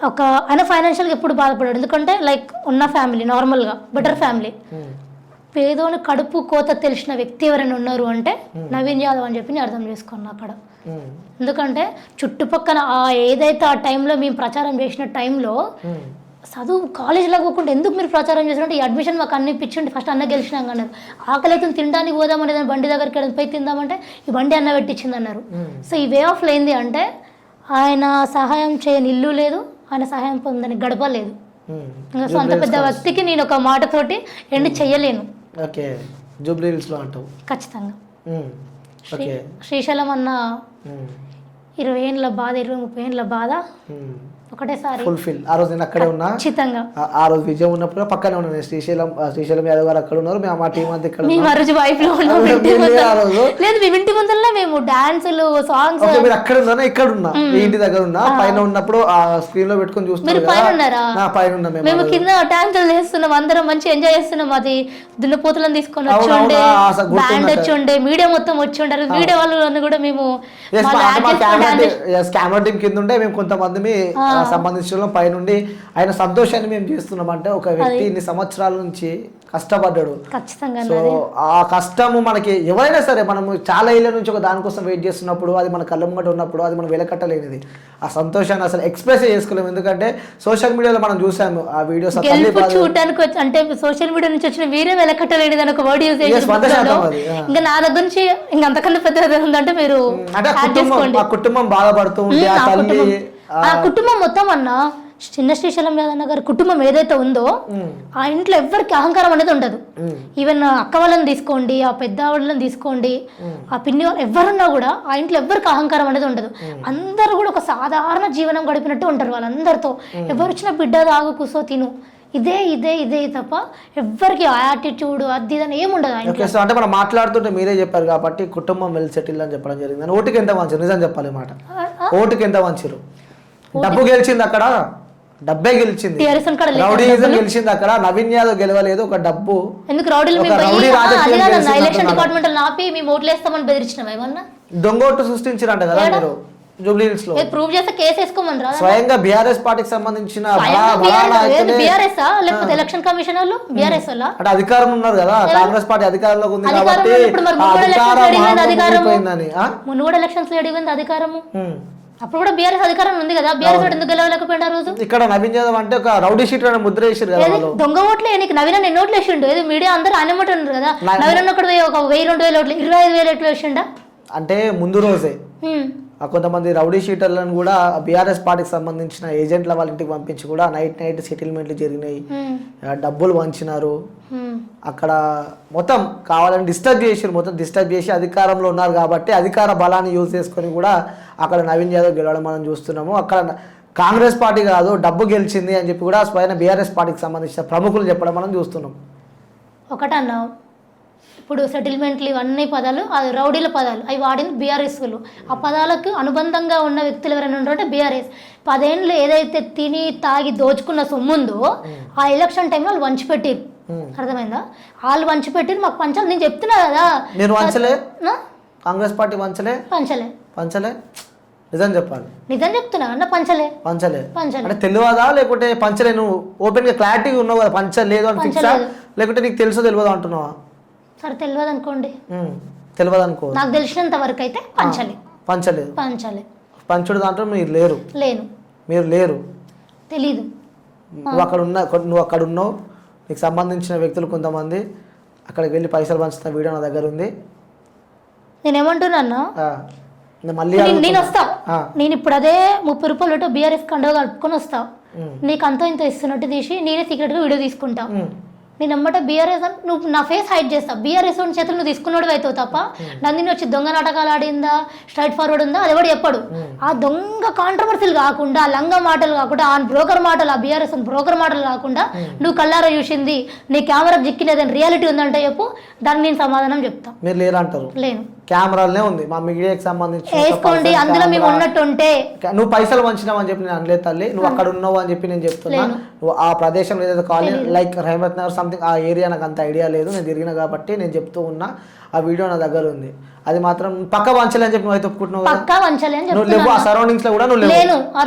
ఒక ఆయన ఫైనాన్షియల్గా ఎప్పుడు బాధపడాడు, ఎందుకంటే లైక్ ఉన్న ఫ్యామిలీ నార్మల్గా బెటర్ ఫ్యామిలీ. పేదోని కడుపు కోత తెలిసిన వ్యక్తి ఎవరైనా ఉన్నారు అంటే నవీన్ యాదవ్ అని చెప్పి నేను అర్థం చేసుకున్నా అక్కడ. ఎందుకంటే చుట్టుపక్కల ఏదైతే ఆ టైంలో మేము ప్రచారం చేసిన టైంలో చదువు కాలేజీలో పోకుండా ఎందుకు మీరు ప్రచారం చేసినట్టు, ఈ అడ్మిషన్ మాకు అన్ని పిచ్చిండి, ఫస్ట్ అన్న గెలిచినాం అన్నారు. ఆకలి అయితే తినడానికి పోదామని ఏదైనా బండి దగ్గరికి పోయి తిందామంటే ఈ బండి అన్న పెట్టించింది అన్నారు. సో ఈ వే ఆఫ్ ఏంది అంటే ఆయన సహాయం చేయని ఇల్లు లేదు, ఆయన సహాయం పొందని గడప లేదు. సో అంత పెద్ద వ్యక్తికి నేను ఒక మాటతోటి ఎండ్ చెయ్యలేను. ఓకే, జూబ్లీ హిల్స్లో అంటావు? ఖచ్చితంగా. శ్రీశైలం అన్న 20 ఏళ్ళ బాధ, 20-30 ఏళ్ళ బాధ ఒకటేసారి ఫుల్ఫిల్. ఆ రోజు నేను అక్కడే ఉన్నా, ఖచ్చితంగా. ఆ రోజు విజయం ఉన్నప్పుడు పక్కనే ఉన్నాను. శ్రీశైలం యాదవ్ గారు అక్కడ ఉన్నారు, మేము మా టీం అంతా ఇక్కడ. మేము ఆ రోజు వైఫ్ లో ఉన్నాం, లేదు మేము ఇంటి ముందర మేము డాన్సులు సాంగ్స్. మీరు అక్కడ ఉన్నారా? ఇక్కడ ఉన్నా, ఇంటి దగ్గర ఉన్నా. పైన ఉన్నప్పుడు ఆ స్క్రీన్ లో పెట్టుకొని చూస్తున్నారు. పైన ఉన్నారా? పైన ఉన్నాం మేము, కింద డాన్సులు చేస్తున్నాం, అందరం మంచి ఎంజాయ్ చేస్తున్నాం. అది దున్నపోతులను తీసుకొని వచ్చి ఉండే, బ్యాండ్ వచ్చి ఉండే, మీడియా మొత్తం వచ్చి ఉండారు. మీడియా వాళ్ళు కూడా మేము కెమెరా టీం కింద ఉండే మేము కొంతమంది సంబంధించిన పైనుండి ఆయన సంతోషాన్ని మేము చేస్తున్నాం. అంటే ఒక వ్యక్తి ఇన్ని సంవత్సరాల నుంచి కష్టపడ్డాడు. సో ఆ కష్టము మనకి ఎవరైనా సరే, మనము చాలా ఏళ్ళ నుంచి ఒక దానికోసం వెయిట్ చేస్తున్నప్పుడు, అది మన కళ్ళ ముంగట ఉన్నప్పుడు అది మనం వెలకట్టలేనిది. ఆ సంతోషాన్ని అసలు ఎక్స్ప్రెస్ చేసుకోలేము. ఎందుకంటే సోషల్ మీడియాలో మనం చూసాము ఆ వీడియోస్ చూడడానికి, అంటే సోషల్ మీడియా నుంచి వచ్చిన వీరే వెలకట్టలేనిది అని ఒక వర్డ్ యూజ్ చేసి, ఇంకా నా దగ్గర నుంచి ఇంకా అంతకన్నా పెద్ద ఉందంటే మీరు అంటే కుటుంబం బాధపడుతూ ఉంటే ఆ కుటుంబం మొత్తం అన్న చిన్న శ్రీశైలం యాదన్న గారి కుటుంబం ఏదైతే ఉందో ఆ ఇంట్లో ఎవ్వరికి అహంకారం అనేది ఉండదు. ఈవెన్ అక్క వాళ్ళని తీసుకోండి, ఆ పెద్ద వాళ్ళని తీసుకోండి, ఆ పిన్ని వాళ్ళు ఎవరున్నా కూడా ఆ ఇంట్లో ఎవ్వరికి అహంకారం అనేది ఉండదు. అందరూ కూడా ఒక సాధారణ జీవనం గడిపినట్టు ఉంటారు వాళ్ళందరితో. ఎవరు వచ్చిన బిడ్డ తాగు కూసో తిను ఇదే ఇదే ఇదే తప్ప ఎవ్వరికి యాటిట్యూడ్ అది ఇదని ఏముండదు. అంటే మనం మాట్లాడుతుంటే మీరే చెప్పారు కాబట్టి కుటుంబం వెల్ సెటిల్ అని చెప్పడం జరిగింది. ఓటుకి ఎంత మంచిరు నిజం చెప్పాలి మాట, ఓటుకి ఎంత మంచిరు? డబ్బు గెలిచింది అక్కడ, డబ్బే గెలిచింది. రౌడీయిజం గెలిచింది అక్కడ, నవీన్ యాదవ్ గెలవలేదు. ఒక డబ్బు ఎందుకు రౌడీలు ఎలక్షన్ డిపార్ట్మెంట్ ఆపి మేము ఓట్లు వేస్తామని బెదిరించినాం ఏమన్నా? దొంగ ఓటు సృష్టించారంట కదా మీరు జూబ్లీ హిల్స్ లో. ప్రూవ్ చేస్తే కేసు వేసుకోమని రా. స్వయంగా బీఆర్ఎస్ పార్టీకి సంబంధించిన బీఆర్ఎస్ లేకపోతే ఎలక్షన్ కమిషన్ వాళ్ళు బీఆర్ఎస్ వాళ్ళ అంటే అధికారం ఉన్నారు కదా, కాంగ్రెస్ పార్టీ అధికారంలోకి ఉంది కాబట్టి మునుగోడు ఎలక్షన్స్ లో అడిగింది అధికారము. అప్పుడు కూడా బీఆర్ఎస్ అధికారం ఉంది కదా, బీఆర్ఎస్ ఎందుకు గెలవలేకపోయినా రోజు. ఇక్కడ నవీన్ యాదవ్ అంటే ఒక రౌడీ షీటర్ అని ముద్ర వేసారు కదా. దొంగ ఓట్లే నీకు నవీన్ ఎన్ని ఓట్లు వేసిండు? ఏదో మీడియా అందరూ ఆయన మాట ఉన్నారు కదా, నవీన్ ఒకటి ఒక 1000-2000 ఓట్లు 25,000 ఓట్లు వేసిండా అంటే ముందు రోజే. కొంతమంది రౌడీ షీటర్లను కూడా బీఆర్ఎస్ పార్టీకి సంబంధించిన ఏజెంట్ల వాళ్ళ ఇంటికి పంపించి కూడా నైట్ సెటిల్మెంట్లు జరిగినాయి, డబ్బులు వంచినారు. అక్కడ మొత్తం కావాలని డిస్టర్బ్ చేసారు, మొత్తం డిస్టర్బ్ చేసి అధికారంలో ఉన్నారు కాబట్టి అధికార బలాన్ని యూజ్ చేసుకొని కూడా అక్కడ నవీన్ యాదవ్ గెలవడం మనం చూస్తున్నాము. అక్కడ కాంగ్రెస్ పార్టీ కాదు డబ్బు గెలిచింది అని చెప్పి కూడా స్వయం బీఆర్ఎస్ పార్టీకి సంబంధించిన ప్రముఖులు చెప్పడం మనం చూస్తున్నాం. ఒకటన్నా ఇప్పుడు సెటిల్మెంట్లు ఇవన్నీ పదాలు అది రౌడీల పదాలు, అవి వాడింది బీఆర్ఎస్లు. ఆ పదాలకు అనుబంధంగా ఉన్న వ్యక్తులు ఎవరైనా ఉంటారంటే బీఆర్ఎస్. 10 ఏళ్ళు ఏదైతే తిని తాగి దోచుకున్న సొమ్ముందో ఆ ఎలక్షన్ టైంలో వాళ్ళు వంచిపెట్టిరు. అర్థమైందా? వాళ్ళు వంచిపెట్టిరు మాకు పంచాలి. నేను చెప్తున్నా కదా, మీరు వంచలే, కాంగ్రెస్ పార్టీ వంచలే పంచలే పంచలే నిజం చెప్పాలి, నిజం చెప్తున్నా అన్న పంచలే పంచలే అంటే తెలియదా లేకుంటే పంచలే? నువ్వు ఓపెన్ గా క్లారిటీగా ఉన్నావు కదా, పంచలేదు అని ఫిక్సా లేకుంటే నీకు తెలుసో తెలియదా అంటున్నావా? సరే తెలియదు అనుకోండి, తెలియదు అనుకో. నాకు తెలిసినంత వరకు అయితే పంచలే, పంచలేదు, పంచలే. పంచుడు దాంట్లో మీరు లేరు, లేను, మీరు లేరు, తెలీదు. నువ్వు అక్కడ ఉన్నావు, నీకు సంబంధించిన వ్యక్తులు కొంతమంది అక్కడికి వెళ్ళి పైసలు పంచుతున్న వీడియో నా దగ్గర ఉంది. నేనేమంటున్నా మళ్ళీ నేను వస్తా, నేను ఇప్పుడు అదే 30 రూపాయలు బీఆర్ఎస్ కండవ కలుపుకొని వస్తా, నీకు అంతా ఇంత ఇస్తున్నట్టు తీసి నేనే సీక్రెట్గా వీడియో తీసుకుంటా. నేను అమ్మట బీఆర్ఎస్ అని నువ్వు నా ఫేస్ హైడ్ చేస్తా, బీఆర్ఎస్ ఉన్న చేతులు నువ్వు తీసుకున్నాడు అవుతావు తప్ప నందిని వచ్చి దొంగ నాటకాలు ఆడిందా స్ట్రైట్ ఫార్వర్డ్ ఉందా అది కూడా చెప్పాడు. ఆ దొంగ కాంట్రవర్సీలు కాకుండా, లంగ మాటలు కాకుండా, ఆ బ్రోకర్ మాటలు, ఆ బీఆర్ఎస్ బ్రోకర్ మాటలు కాకుండా నువ్వు కల్లారా చూసింది నీ కెమెరా జిక్కినదని రియాలిటీ ఉందంటే చెప్పు, దానికి నేను సమాధానం చెప్తా. మీరు లేరంటారు? లేను, కెమెరాలనే ఉంది మా మీడియాకి సంబంధించి వేసుకోండి, అందులో మేము ఉన్నట్టుంటే. నువ్వు పైసలు వంచినావు అని చెప్పి నేను అనలేదు తల్లి, నువ్వు అక్కడ ఉన్నావు అని చెప్పి నేను చెప్తున్నా. నువ్వు ఆ ప్రదేశంలో ఏదైతే college like Rahmat Nagar something ఆ ఏరియా నాకు అంత ఐడియా లేదు, నేను తిరిగిన కాబట్టి నేను చెప్తూ ఉన్నా. ఆ వీడియో నా దగ్గర ఉంది, అది మాత్రం పక్క వంచలే అని చెప్పి నువ్వు అయితే ఒప్పుకుంటున్నావు. పక్కా వంచలే అని నువ్వు లేవు, ఆ సరౌండింగ్స్ లో కూడా నువ్వు లేవు.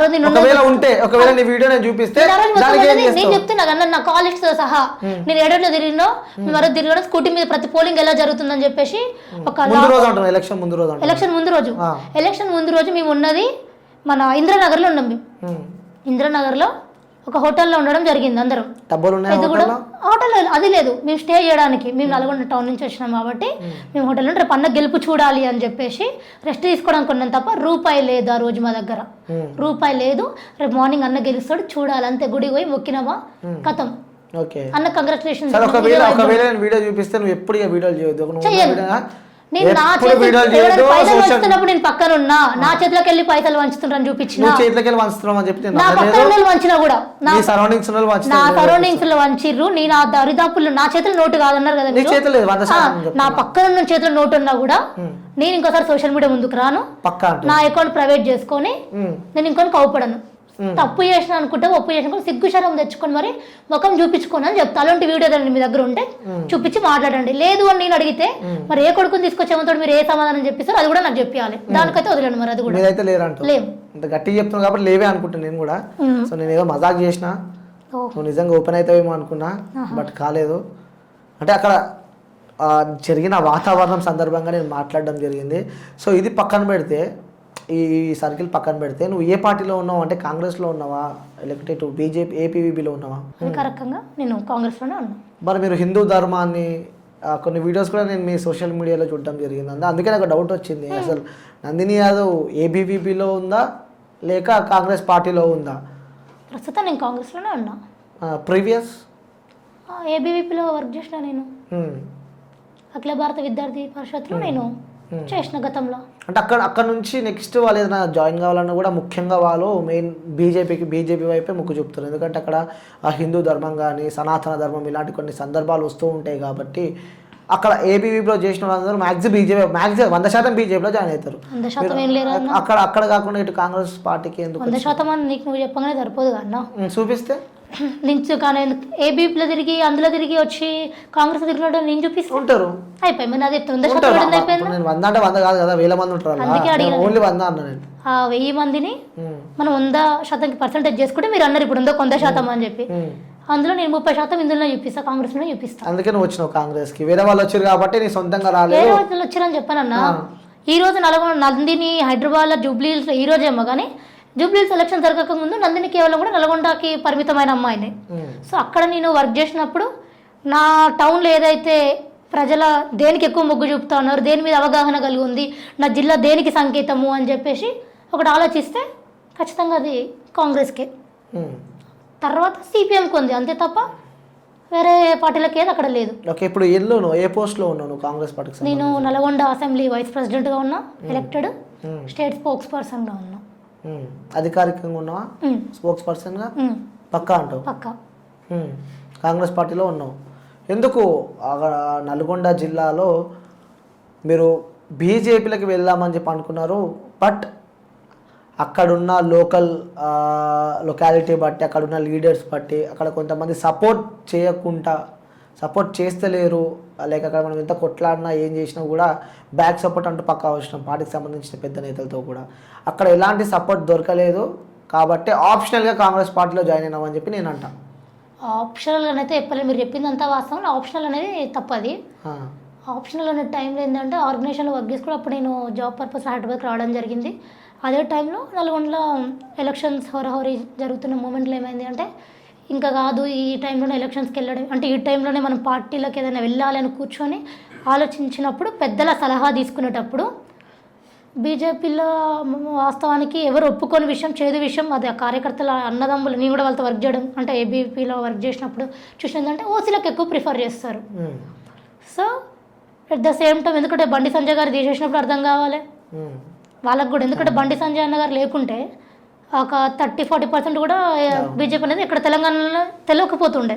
ఒకవేళ ఉంటే ఒకవేళ నీ వీడియో నేను చూపిస్తే నేను చెప్తున్నా కదా నా కాలేజ్ తో సహా నేను ఏడో తిరిగినా మరో తిరిగిన స్కూటీ మీద ప్రతి పోలింగ్ ఎలా జరుగుతుందని చెప్పేసి ఒక ఎలక్షన్ ముందు రోజు మేము ఉన్నది మన ఇంద్రనగర్ లో ఉన్నాం. మేము ఇంద్రనగర్ లో ఒక హోటల్లో ఉండడం జరిగింది అందరం. హోటల్ అది లేదు, మేము స్టే చేయడానికి. మేము నల్గొండ టౌన్ నుంచి వచ్చినాం కాబట్టి మేము హోటల్లో రేపు అన్న గెలుపు చూడాలి అని చెప్పేసి రెస్ట్ తీసుకోవడానికి ఉన్నాం తప్ప రూపాయి లేదు ఆ రోజు మా దగ్గర, రూపాయి లేదు. రేపు మార్నింగ్ అన్న గెలుస్తాడు చూడాలి అంతే. గుడికి పోయి మొక్కినామా కథం అన్న కంగ్రాచులేషన్. వీడియో చూపిస్తే నువ్వు ఎప్పుడు వీడియోలు చేయొద్దు. నేను నా చేతులు నేను పక్కన ఉన్నా, నా చేతిలోకి వెళ్ళి పైసలు వంచుతుంటాను చూపించిన, నా పక్కన వంచినా కూడా నా సరౌండింగ్స్ లో వంచిర్రు. నేను ఆ దరిదాపుల్లో నా చేతులు నోటు కాదన్నారు కదా, నా పక్కన ఉన్న చేతిలో నోటు ఉన్నా కూడా నేను ఇంకోసారి సోషల్ మీడియా ముందుకు రాను. నా అకౌంట్ ప్రైవేట్ చేసుకొని నేను ఇంకొని కౌపడను. తప్పు చేసిన అనుకుంటే ఒప్పు చేసిన సిగ్గు శరం తెచ్చుకొని మరి ముఖం చూపించుకోను అని చెప్తా. అలాంటి వీడియో మీ దగ్గర ఉంటే చూపించి మాట్లాడండి. లేదు అని నేను అడిగితే మరి ఏ కొడుకుని తీసుకొచ్చేమతో మీరు ఏ సమాధానం చెప్పిస్తారు అది కూడా నాకు చెప్పాలి. దానికైతే వదిలేండి మరి, అది కూడా లేవు. గట్టిగా చెప్తున్నావు కాబట్టి లేవే అనుకుంటాను నేను కూడా. సో నేను ఏదో మజాక్ చేసిన, నువ్వు నిజంగా ఓపెన్ అవుతావేమో అనుకున్నా, బట్ కాలేదు. అంటే అక్కడ జరిగిన వాతావరణం సందర్భంగా నేను మాట్లాడడం జరిగింది. సో ఇది పక్కన పెడితే, ఈ సర్కిల్ పక్కన పెడితే, నువ్వు ఏ పార్టీలో ఉన్నావు అంటే కాంగ్రెస్లో ఉన్నావా లేకపోతే ఇటు బీజేపీ ఏపీవీబీలో ఉన్నావా? కరెక్ట్గా నేను కాంగ్రెస్లోనే ఉన్నా. మరి మీరు హిందూ ధర్మాన్ని కొన్ని వీడియోస్ కూడా నేను మీ సోషల్ మీడియాలో చూడడం జరిగింది. అందుకే నాకు డౌట్ వచ్చింది, అసలు నందిని యాదవ్ ఏబీవీపీలో ఉందా లేక కాంగ్రెస్ పార్టీలో ఉందా? ప్రస్తుతం నేను కాంగ్రెస్లోనే ఉన్నా. ప్రీవియస్ ఏబీవీపీలో వర్క్ చేసిన నేను. అఖిల భారత విద్యార్థి పరిషత్లో నేను చేసిన గతంలో. అంటే అక్కడ నుంచి నెక్స్ట్ వాళ్ళు ఏదైనా జాయిన్ కావాలన్నా కూడా ముఖ్యంగా వాళ్ళు మెయిన్ బీజేపీ వైపే మొగ్గు చూపుతారు. ఎందుకంటే అక్కడ ఆ హిందూ ధర్మం కానీ సనాతన ధర్మం ఇలాంటి కొన్ని సందర్భాలు వస్తూ ఉంటాయి కాబట్టి అక్కడ ఏబీవీపీలో చేసిన వాళ్ళందరూ మ్యాక్సిమం 100% బీజేపీలో జాయిన్ అవుతారు. 100% ఏం లేరు అన్న. అక్కడ కాకుండా ఇటు కాంగ్రెస్ పార్టీకి ఎందుకు 100% అని నీకు నువ్వు చెప్పగానే సరిపోదు అన్న. చూపిస్తే నుంచి కానీ ఏబీపీలో తిరిగి అందులో తిరిగి వచ్చి కాంగ్రెస్ తిరిగినట్టు నేను చూపిస్తూ ఉంటారు. అయిపోయి మరి అది 100% అయిపోయింది. నేను 100 అంటే 100 కాదు కదా, 1000 మంది ఉంటారు. అందుకే అడిగిన ఓన్లీ 100 అన్నా నేను. ఆ 1000 మందిని మనం 100% పర్సెంటేజ్ చేసుకుంటే మీరు అన్నారు ఇప్పుడు 100% అని చెప్పి, అందులో నేను 30% ఇందులో చూపిస్తా, కాంగ్రెస్లో చూపిస్తా. అందుకే నువ్వు వచ్చినావు కాంగ్రెస్కి. వేరే వాళ్ళు వచ్చారు కాబట్టి నీ సొంతంగా రాలేదు. వేరే వాళ్ళు వచ్చారని చెప్పానన్నా. ఈ రోజు నందిని హైదరాబాద్లో జూబ్లీహిల్స్ ఈ రోజేమో కానీ జూబ్లీహిల్స్ ఎలక్షన్ జరగక ముందు నందిని కేవలం కూడా నల్గొండకి పరిమితమైన అమ్మాయిని. సో అక్కడ నేను వర్క్ చేసినప్పుడు నా టౌన్లో ఏదైతే ప్రజల దేనికి ఎక్కువ మొగ్గు చూపుతా ఉన్నారు, దేని మీద అవగాహన కలిగి ఉంది, నా జిల్లా దేనికి సంకేతము అని చెప్పేసి ఒకటి ఆలోచిస్తే ఖచ్చితంగా అది కాంగ్రెస్కే. తర్వాత సిపిఎంకి ఉంది, అంతే తప్ప వేరే పార్టీలకి ఏది అక్కడ లేదు. ఓకే, ఇప్పుడు ఏ పోస్ట్లో ఉన్నావు కాంగ్రెస్ పార్టీకి? నేను నల్గొండ అసెంబ్లీ వైస్ ప్రెసిడెంట్గా ఉన్నా, ఎలక్టెడ్. స్టేట్ స్పోక్స్ పర్సన్గా ఉన్నా. అధికారికంగా ఉన్నావా? స్పోక్స్ పర్సన్గా పక్కా అంటావు? పక్కా. కాంగ్రెస్ పార్టీలో ఉన్నావు. ఎందుకు నల్గొండ జిల్లాలో మీరు బీజేపీలోకి వెళ్దామని చెప్పి అనుకున్నారు? బట్ అక్కడున్న లొకాలిటీ బట్టి, అక్కడున్న లీడర్స్ బట్టి, అక్కడ కొంతమంది సపోర్ట్ చేస్తలేరు, లేక అక్కడ మనం ఎంత కొట్లాడినా ఏం చేసినా కూడా బ్యాక్ సపోర్ట్ అంటూ పక్కా అవసరం పార్టీకి సంబంధించిన పెద్ద నేతలతో కూడా. అక్కడ ఎలాంటి సపోర్ట్ దొరకలేదు కాబట్టి ఆప్షనల్గా కాంగ్రెస్ పార్టీలో జాయిన్ అయినామని చెప్పి నేను అంటాను. ఆప్షనల్ అనేది చెప్పలేదు, మీరు చెప్పిందంతా వాస్తవం. ఆప్షనల్ అనేది తప్పది. ఆప్షనల్ అనే టైంలో ఏంటంటే ఆర్గనైజేషన్లో వర్క్ చేసుకుని అప్పుడు నేను జాబ్ పర్పస్ హైదరాబాద్కి రావడం జరిగింది. అదే టైంలో నల్గొండలో ఎలక్షన్స్ హోరాహోరీ జరుగుతున్న మూమెంట్లో ఏమైంది అంటే ఇంకా కాదు ఈ టైంలోనే ఎలక్షన్స్కి వెళ్ళడం అంటే ఈ టైంలోనే మనం పార్టీలోకి ఏదైనా వెళ్ళాలి అని కూర్చొని ఆలోచించినప్పుడు పెద్దల సలహా తీసుకునేటప్పుడు బీజేపీలో వాస్తవానికి ఎవరు ఒప్పుకోని విషయం, చేదు విషయం, అది ఆ కార్యకర్తల అన్నదమ్ములు, నేను కూడా వాళ్ళతో వర్క్ చేయడం అంటే ఏబీపీలో వర్క్ చేసినప్పుడు చూసినదంటే ఓసీలకు ఎక్కువ ప్రిఫర్ చేస్తారు. So at the same time ఎందుకంటే బండి సంజయ్ గారు తీసేసినప్పుడు అర్థం కావాలి వాళ్ళకు కూడా, ఎందుకంటే బండి సంజయ్ అన్న గారు లేకుంటే ఒక 30-40% కూడా బీజేపీ అనేది ఇక్కడ తెలంగాణలో తెలియకపోతుండే.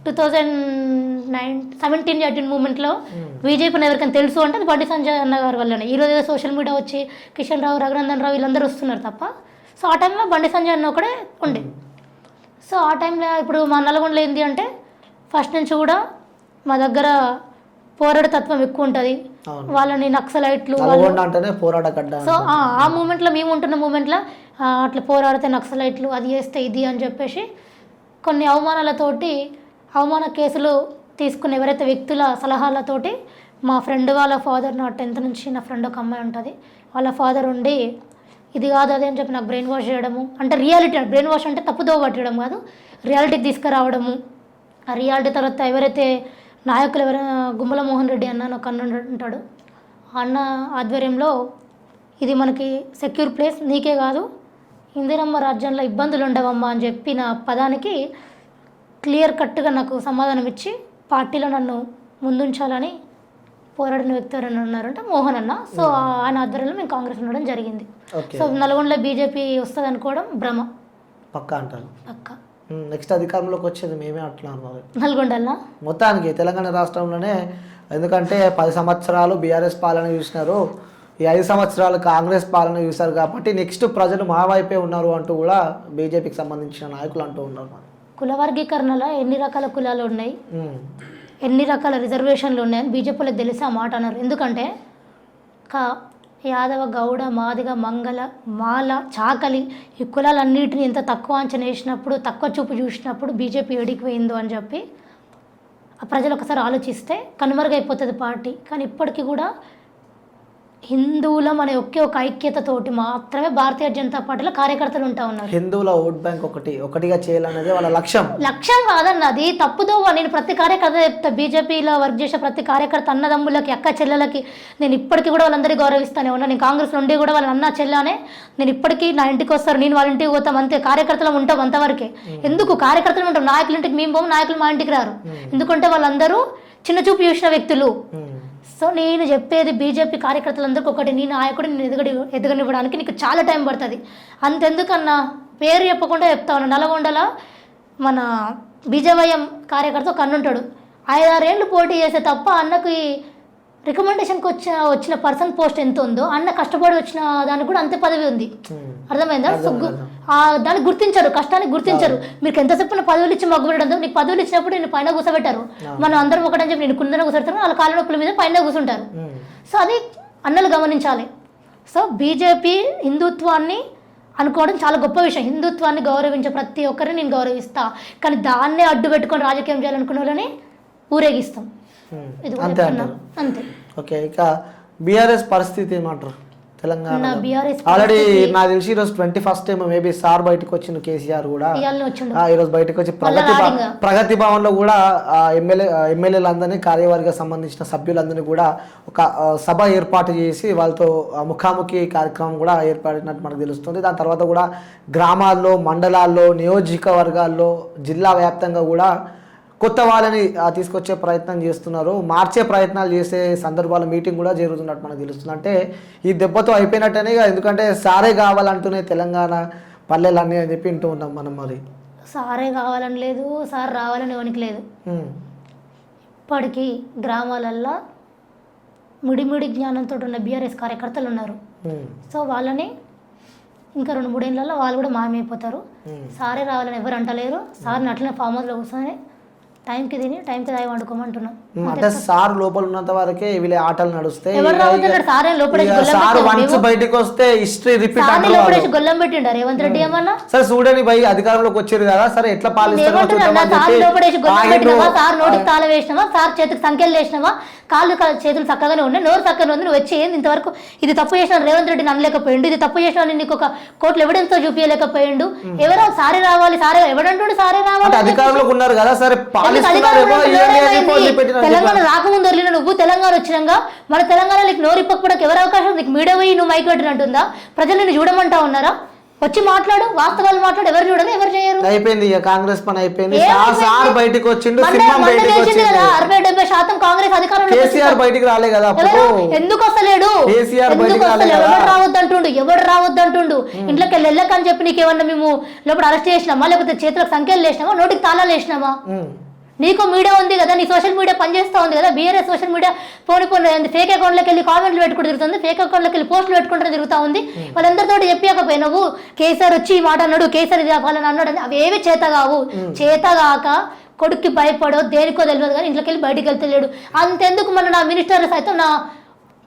2017-18 మూమెంట్లో బీజేపీని ఎవరికైనా తెలుసు అంటే అది బండి సంజయ్ అన్న గారి వల్లనే. ఈరోజు ఏదో సోషల్ మీడియా వచ్చి కిషన్ రావు, రఘునందన్ రావు వీళ్ళందరూ వస్తున్నారు తప్ప. సో ఆ టైంలో బండి సంజయ్ అన్న ఒకడే ఉండే. సో ఆ టైంలో ఇప్పుడు మా నల్గొండలో ఏంటి అంటే ఫస్ట్ నుంచి కూడా మా దగ్గర పోరాట తత్వం ఎక్కువ ఉంటుంది. వాళ్ళని నక్సలైట్లు సో ఆ మూమెంట్లో మేము ఉంటున్న మూమెంట్లో అట్లా పోరాడితే నక్సలైట్లు, అది చేస్తే ఇది అని చెప్పేసి కొన్ని అవమాన కేసులు తీసుకున్న ఎవరైతే వ్యక్తుల సలహాలతోటి మా ఫ్రెండ్ వాళ్ళ ఫాదర్, నా 10th నుంచి నా ఫ్రెండ్ ఒక అమ్మాయి ఉంటుంది, వాళ్ళ ఫాదర్ ఉండి ఇది కాదు అదే అని చెప్పి నాకు బ్రెయిన్ వాష్ చేయడము. అంటే రియాలిటీ, బ్రెయిన్ వాష్ అంటే తప్పుదోవ పట్టడం కాదు, రియాలిటీకి తీసుకురావడము. ఆ రియాలిటీ తర్వాత ఎవరైతే నాయకులు ఎవరైనా గుమ్మల మోహన్ రెడ్డి అన్న ఒక అన్న ఉంటాడు, అన్న ఆధ్వర్యంలో ఇది మనకి సెక్యూర్ ప్లేస్, నీకే కాదు ఇందిరమ్మ రాజ్యంలో ఇబ్బందులు ఉండవమ్మా అని చెప్పిన పదానికి క్లియర్ కట్గా నాకు సమాధానం ఇచ్చి పార్టీలో నన్ను ముందుంచాలని పోరాడిన వ్యక్తి ఎవరైనా ఉన్నారంటే మోహన్ అన్న. సో ఆయన ఆధ్వర్యంలో మేము కాంగ్రెస్ ఉండడం జరిగింది. సో నల్గొండలో బీజేపీ వస్తుంది అనుకోవడం భ్రమ. పక్కా అంటారు? పక్కా. నెక్స్ట్ అధికారంలోకి వచ్చేది మేమే అట్లా అన్నారు నల్గొండలో మొత్తానికి తెలంగాణ రాష్ట్రంలోనే. ఎందుకంటే 10 సంవత్సరాలు బీఆర్ఎస్ పాలన చూసినారు, ఈ 5 సంవత్సరాలు కాంగ్రెస్ పాలన చూశారు కాబట్టి నెక్స్ట్ ప్రజలు మా వైపే ఉన్నారు అంటూ కూడా బీజేపీకి సంబంధించిన నాయకులు అంటూ ఉన్నారు. కుల వర్గీకరణలో ఎన్ని రకాల కులాలు ఉన్నాయి, ఎన్ని రకాల రిజర్వేషన్లు ఉన్నాయని బీజేపీలకు తెలిసి ఆ మాట అన్నారు. ఎందుకంటే యాదవ, గౌడ, మాదిగ, మంగళ, మాల, చాకలి ఈ కులాలన్నిటిని ఎంత తక్కువ అంచనా వేసినప్పుడు, తక్కువ చూపు చూసినప్పుడు బీజేపీ ఎడికిపోయిందో అని చెప్పి ఆ ప్రజలు ఒకసారి ఆలోచిస్తే కనుమరుగైపోతుంది పార్టీ. కానీ ఇప్పటికీ కూడా హిందువులం అనే ఒక ఐక్యతతోటి మాత్రమే భారతీయ జనతా పార్టీలో కార్యకర్తలు ఉంటా ఉన్నారు. హిందువుల ఓట్ బ్యాంక్ ఒకటిగా చేయాలనేది వాళ్ళ లక్ష్యం కాదన్న, అది తప్పుదో. నేను ప్రతి కార్యకర్త చెప్తా, బీజేపీలో వర్క్ చేసే ప్రతి కార్యకర్త అన్నదమ్ములకి, అక్క చెల్లెలకి నేను ఇప్పటికీ కూడా వాళ్ళందరికీ గౌరవిస్తానే ఉన్నా. నేను కాంగ్రెస్ నుండి కూడా వాళ్ళ అన్న చెల్లెనే, నేను ఇప్పటికీ నా ఇంటికి వస్తారు, నేను వాళ్ళ ఇంటికి పోతాం, అంతే. కార్యకర్తలు ఉంటాం అంతవరకే. ఎందుకు కార్యకర్తలు ఉంటాం, నాయకుల ఇంటికి మేము పోము, నాయకులు మా ఇంటికి రారు. ఎందుకంటే వాళ్ళందరూ చిన్న చూపు చూసిన వ్యక్తులు. సో నేను చెప్పేది బీజేపీ కార్యకర్తలందరికీ ఒకటి, నీ నాయకుడు నేను ఎదగనివ్వడానికి నీకు చాలా టైం పడుతుంది. అంతెందుకన్నా పేరు చెప్పకుండా చెప్తా ఉన్నా, నల్గొండల మన బీజేవైఎం కార్యకర్త ఒక అన్న ఉంటాడు. 5-6 ఏళ్ళు పోటీ చేసే తప్ప అన్నకి రికమెండేషన్కి వచ్చిన పర్సన్ పోస్ట్ ఎంత ఉందో అన్న కష్టపడి వచ్చిన దానికి కూడా అంతే పదవి ఉంది. అర్థమైందా? దాన్ని గుర్తించరు, కష్టాన్ని గుర్తించరు. మీకు ఎంతసేపు పదవులు ఇచ్చి మగ్గుపెట్టడం, నీకు పదవులు ఇచ్చినప్పుడు నేను పైన కూర్చోబెట్టారు. మనం అందరం ఒకటని చెప్పి నేను కుందన కూర్చోబెడతాను, వాళ్ళ కాళ్ళ నొప్పుల మీద పైన కూర్చుంటారు. సో అది అన్నలు గమనించాలి. సో బీజేపీ హిందుత్వాన్ని అనుకోవడం చాలా గొప్ప విషయం. హిందుత్వాన్ని గౌరవించే ప్రతి ఒక్కరిని నేను గౌరవిస్తా. కానీ దాన్నే అడ్డు పెట్టుకొని రాజకీయం చేయాలనుకునే వాళ్ళని ఊరేగిస్తాం. అంతే అంతే. ఓకే, ఇక బీఆర్ఎస్ పరిస్థితి ఏమంటారు? తెలంగాణ బీఆర్ఎస్ ఆల్రెడీ నాకు తెలిసి ఈరోజు 21st ఏమో మేబీ సార్ బయటకు వచ్చిన కేసీఆర్ కూడా ఈరోజు బయటకు వచ్చి ప్రగతి భవన్ లో కూడా ఎమ్మెల్యేలందరినీ కార్యవర్గ సంబంధించిన సభ్యులందరినీ కూడా ఒక సభ ఏర్పాటు చేసి వాళ్ళతో ముఖాముఖి కార్యక్రమం కూడా ఏర్పడినట్టు మనకు తెలుస్తుంది. దాని తర్వాత కూడా గ్రామాల్లో, మండలాల్లో, నియోజకవర్గాల్లో, జిల్లా వ్యాప్తంగా కూడా కొత్త వాళ్ళని తీసుకొచ్చే ప్రయత్నం చేస్తున్నారు. మార్చే ప్రయత్నాలు చేసే సందర్భాల మీటింగ్ కూడా జరుగుతున్నట్టు మనకు తెలుస్తుంది. అంటే ఈ దెబ్బతో అయిపోయినట్టనే, ఎందుకంటే సారే కావాలంటూనే తెలంగాణ పల్లెలన్నీ అని చెప్పి వింటూ ఉన్నాం మనం. మరి సారే కావాలని లేదు, సార్ రావాలని ఎవరికి లేదు. ఇప్పటికీ గ్రామాలల్లో ముడిముడి జ్ఞానంతో ఉన్న బీఆర్ఎస్ కార్యకర్తలు ఉన్నారు. సో వాళ్ళని ఇంకా 2-3 ఏళ్ళల్లో వాళ్ళు కూడా మాయమైపోతారు. సారే రావాలని ఎవరు అంటలేరు. సార్ని అట్లనే ఫామ్ హౌస్లో కూర్చొని టైంకి తిని టైంకి తాగి వండుకోమంటున్నాం. అంటే సార్ లోపల ఉన్నంత వరకే వీళ్ళ ఆటలు నడుస్తాయి. బయటకు వస్తే హిస్టరీ రిపీట్ గొల్లం పెట్టిండ రేవంత్ రెడ్డి ఏమన్నా. సరే చూడని భయ్ అధికారంలోకి వచ్చారు కదా, సరే ఎట్లా పాలిస్తారు? సార్ నోటికి తాళ వేసినావా, సార్ చేతికి సంఖ్యలు వేసినావా, కాళ్ళు చేతులు చక్కగానే ఉన్నాయి, నోరు చక్కగా ఉంది. నువ్వు వచ్చి ఏంది ఇంతవరకు ఇది తప్పు చేసిన రేవంత్ రెడ్డిని అనలేకపోయిండు, ఇది తప్పు చేసిన నీకు ఒక కోర్టులో ఎవిడెన్స్ తో చూపించలేకపోయిండు. ఎవరో సారే రావాలి, సారే ఎవడంటాడు సారే రావాలి. అధికారంలోకి ఉన్నారు కదా, సరే తెలంగాణ రాకముందు వదిలిన నువ్వు తెలంగాణ వచ్చినాక మన తెలంగాణ నీకు నోరు ఇప్పకపోవడానికి ఎవరు అవకాశం? నీకు మీడియా పోయి నువ్వు మైక్ పెట్టినట్టుందా? ప్రజలు నిన్ను చూడమంటా ఉన్నారా? వచ్చి మాట్లాడు, వాస్తవాలు మాట్లాడు. ఎవరు చూడని ఎవరు చేయరు. అయిపోయింది కాంగ్రెస్ పని అయిపోయింది. సార్ బయటకు వచ్చిండు, 60-70% కాంగ్రెస్ అధికారంలో. కేసీఆర్ బయటికి రాలే కదా, ఎందుకు వస్తలేడు? ఎవడు రావద్దంటుండు ఇంట్లోకి వెళ్ళకని చెప్పి నీకేమన్నా మేము లోపల అరెస్ట్ చేసినామా, లేకపోతే చేతులకు సంఖ్యలు వేసినామా, నోటికి తాళాలు వేసినామా? నీకు మీడియా ఉంది కదా, నీ సోషల్ మీడియా పనిచేస్తూ ఉంది కదా. బీఆర్ఎస్ సోషల్ మీడియా పోనీ ఫేక్ అకౌంట్లోకి వెళ్ళి కామెంట్లు పెట్టుకుంటూ తిరుగుతుంది, ఫేక్ అకౌంట్లోకి వెళ్ళి పోస్టులు పెట్టుకుంటూ తిరుగుతూ ఉంది. వాళ్ళందరితో చెప్పకపోయినావు కేసీఆర్ వచ్చి ఈ మాట అన్నాడు, కేసీఆర్ ఇది వాళ్ళని అన్నాడు అని. అవేవి చేతగావు. చేతగాక కొడుక్కి భయపడో దేనికో తెలియదు కానీ ఇంట్లోకి వెళ్ళి బయటికి వెళ్తలేడు. అంతెందుకు మన నా మినిస్టర్లు సైతం, నా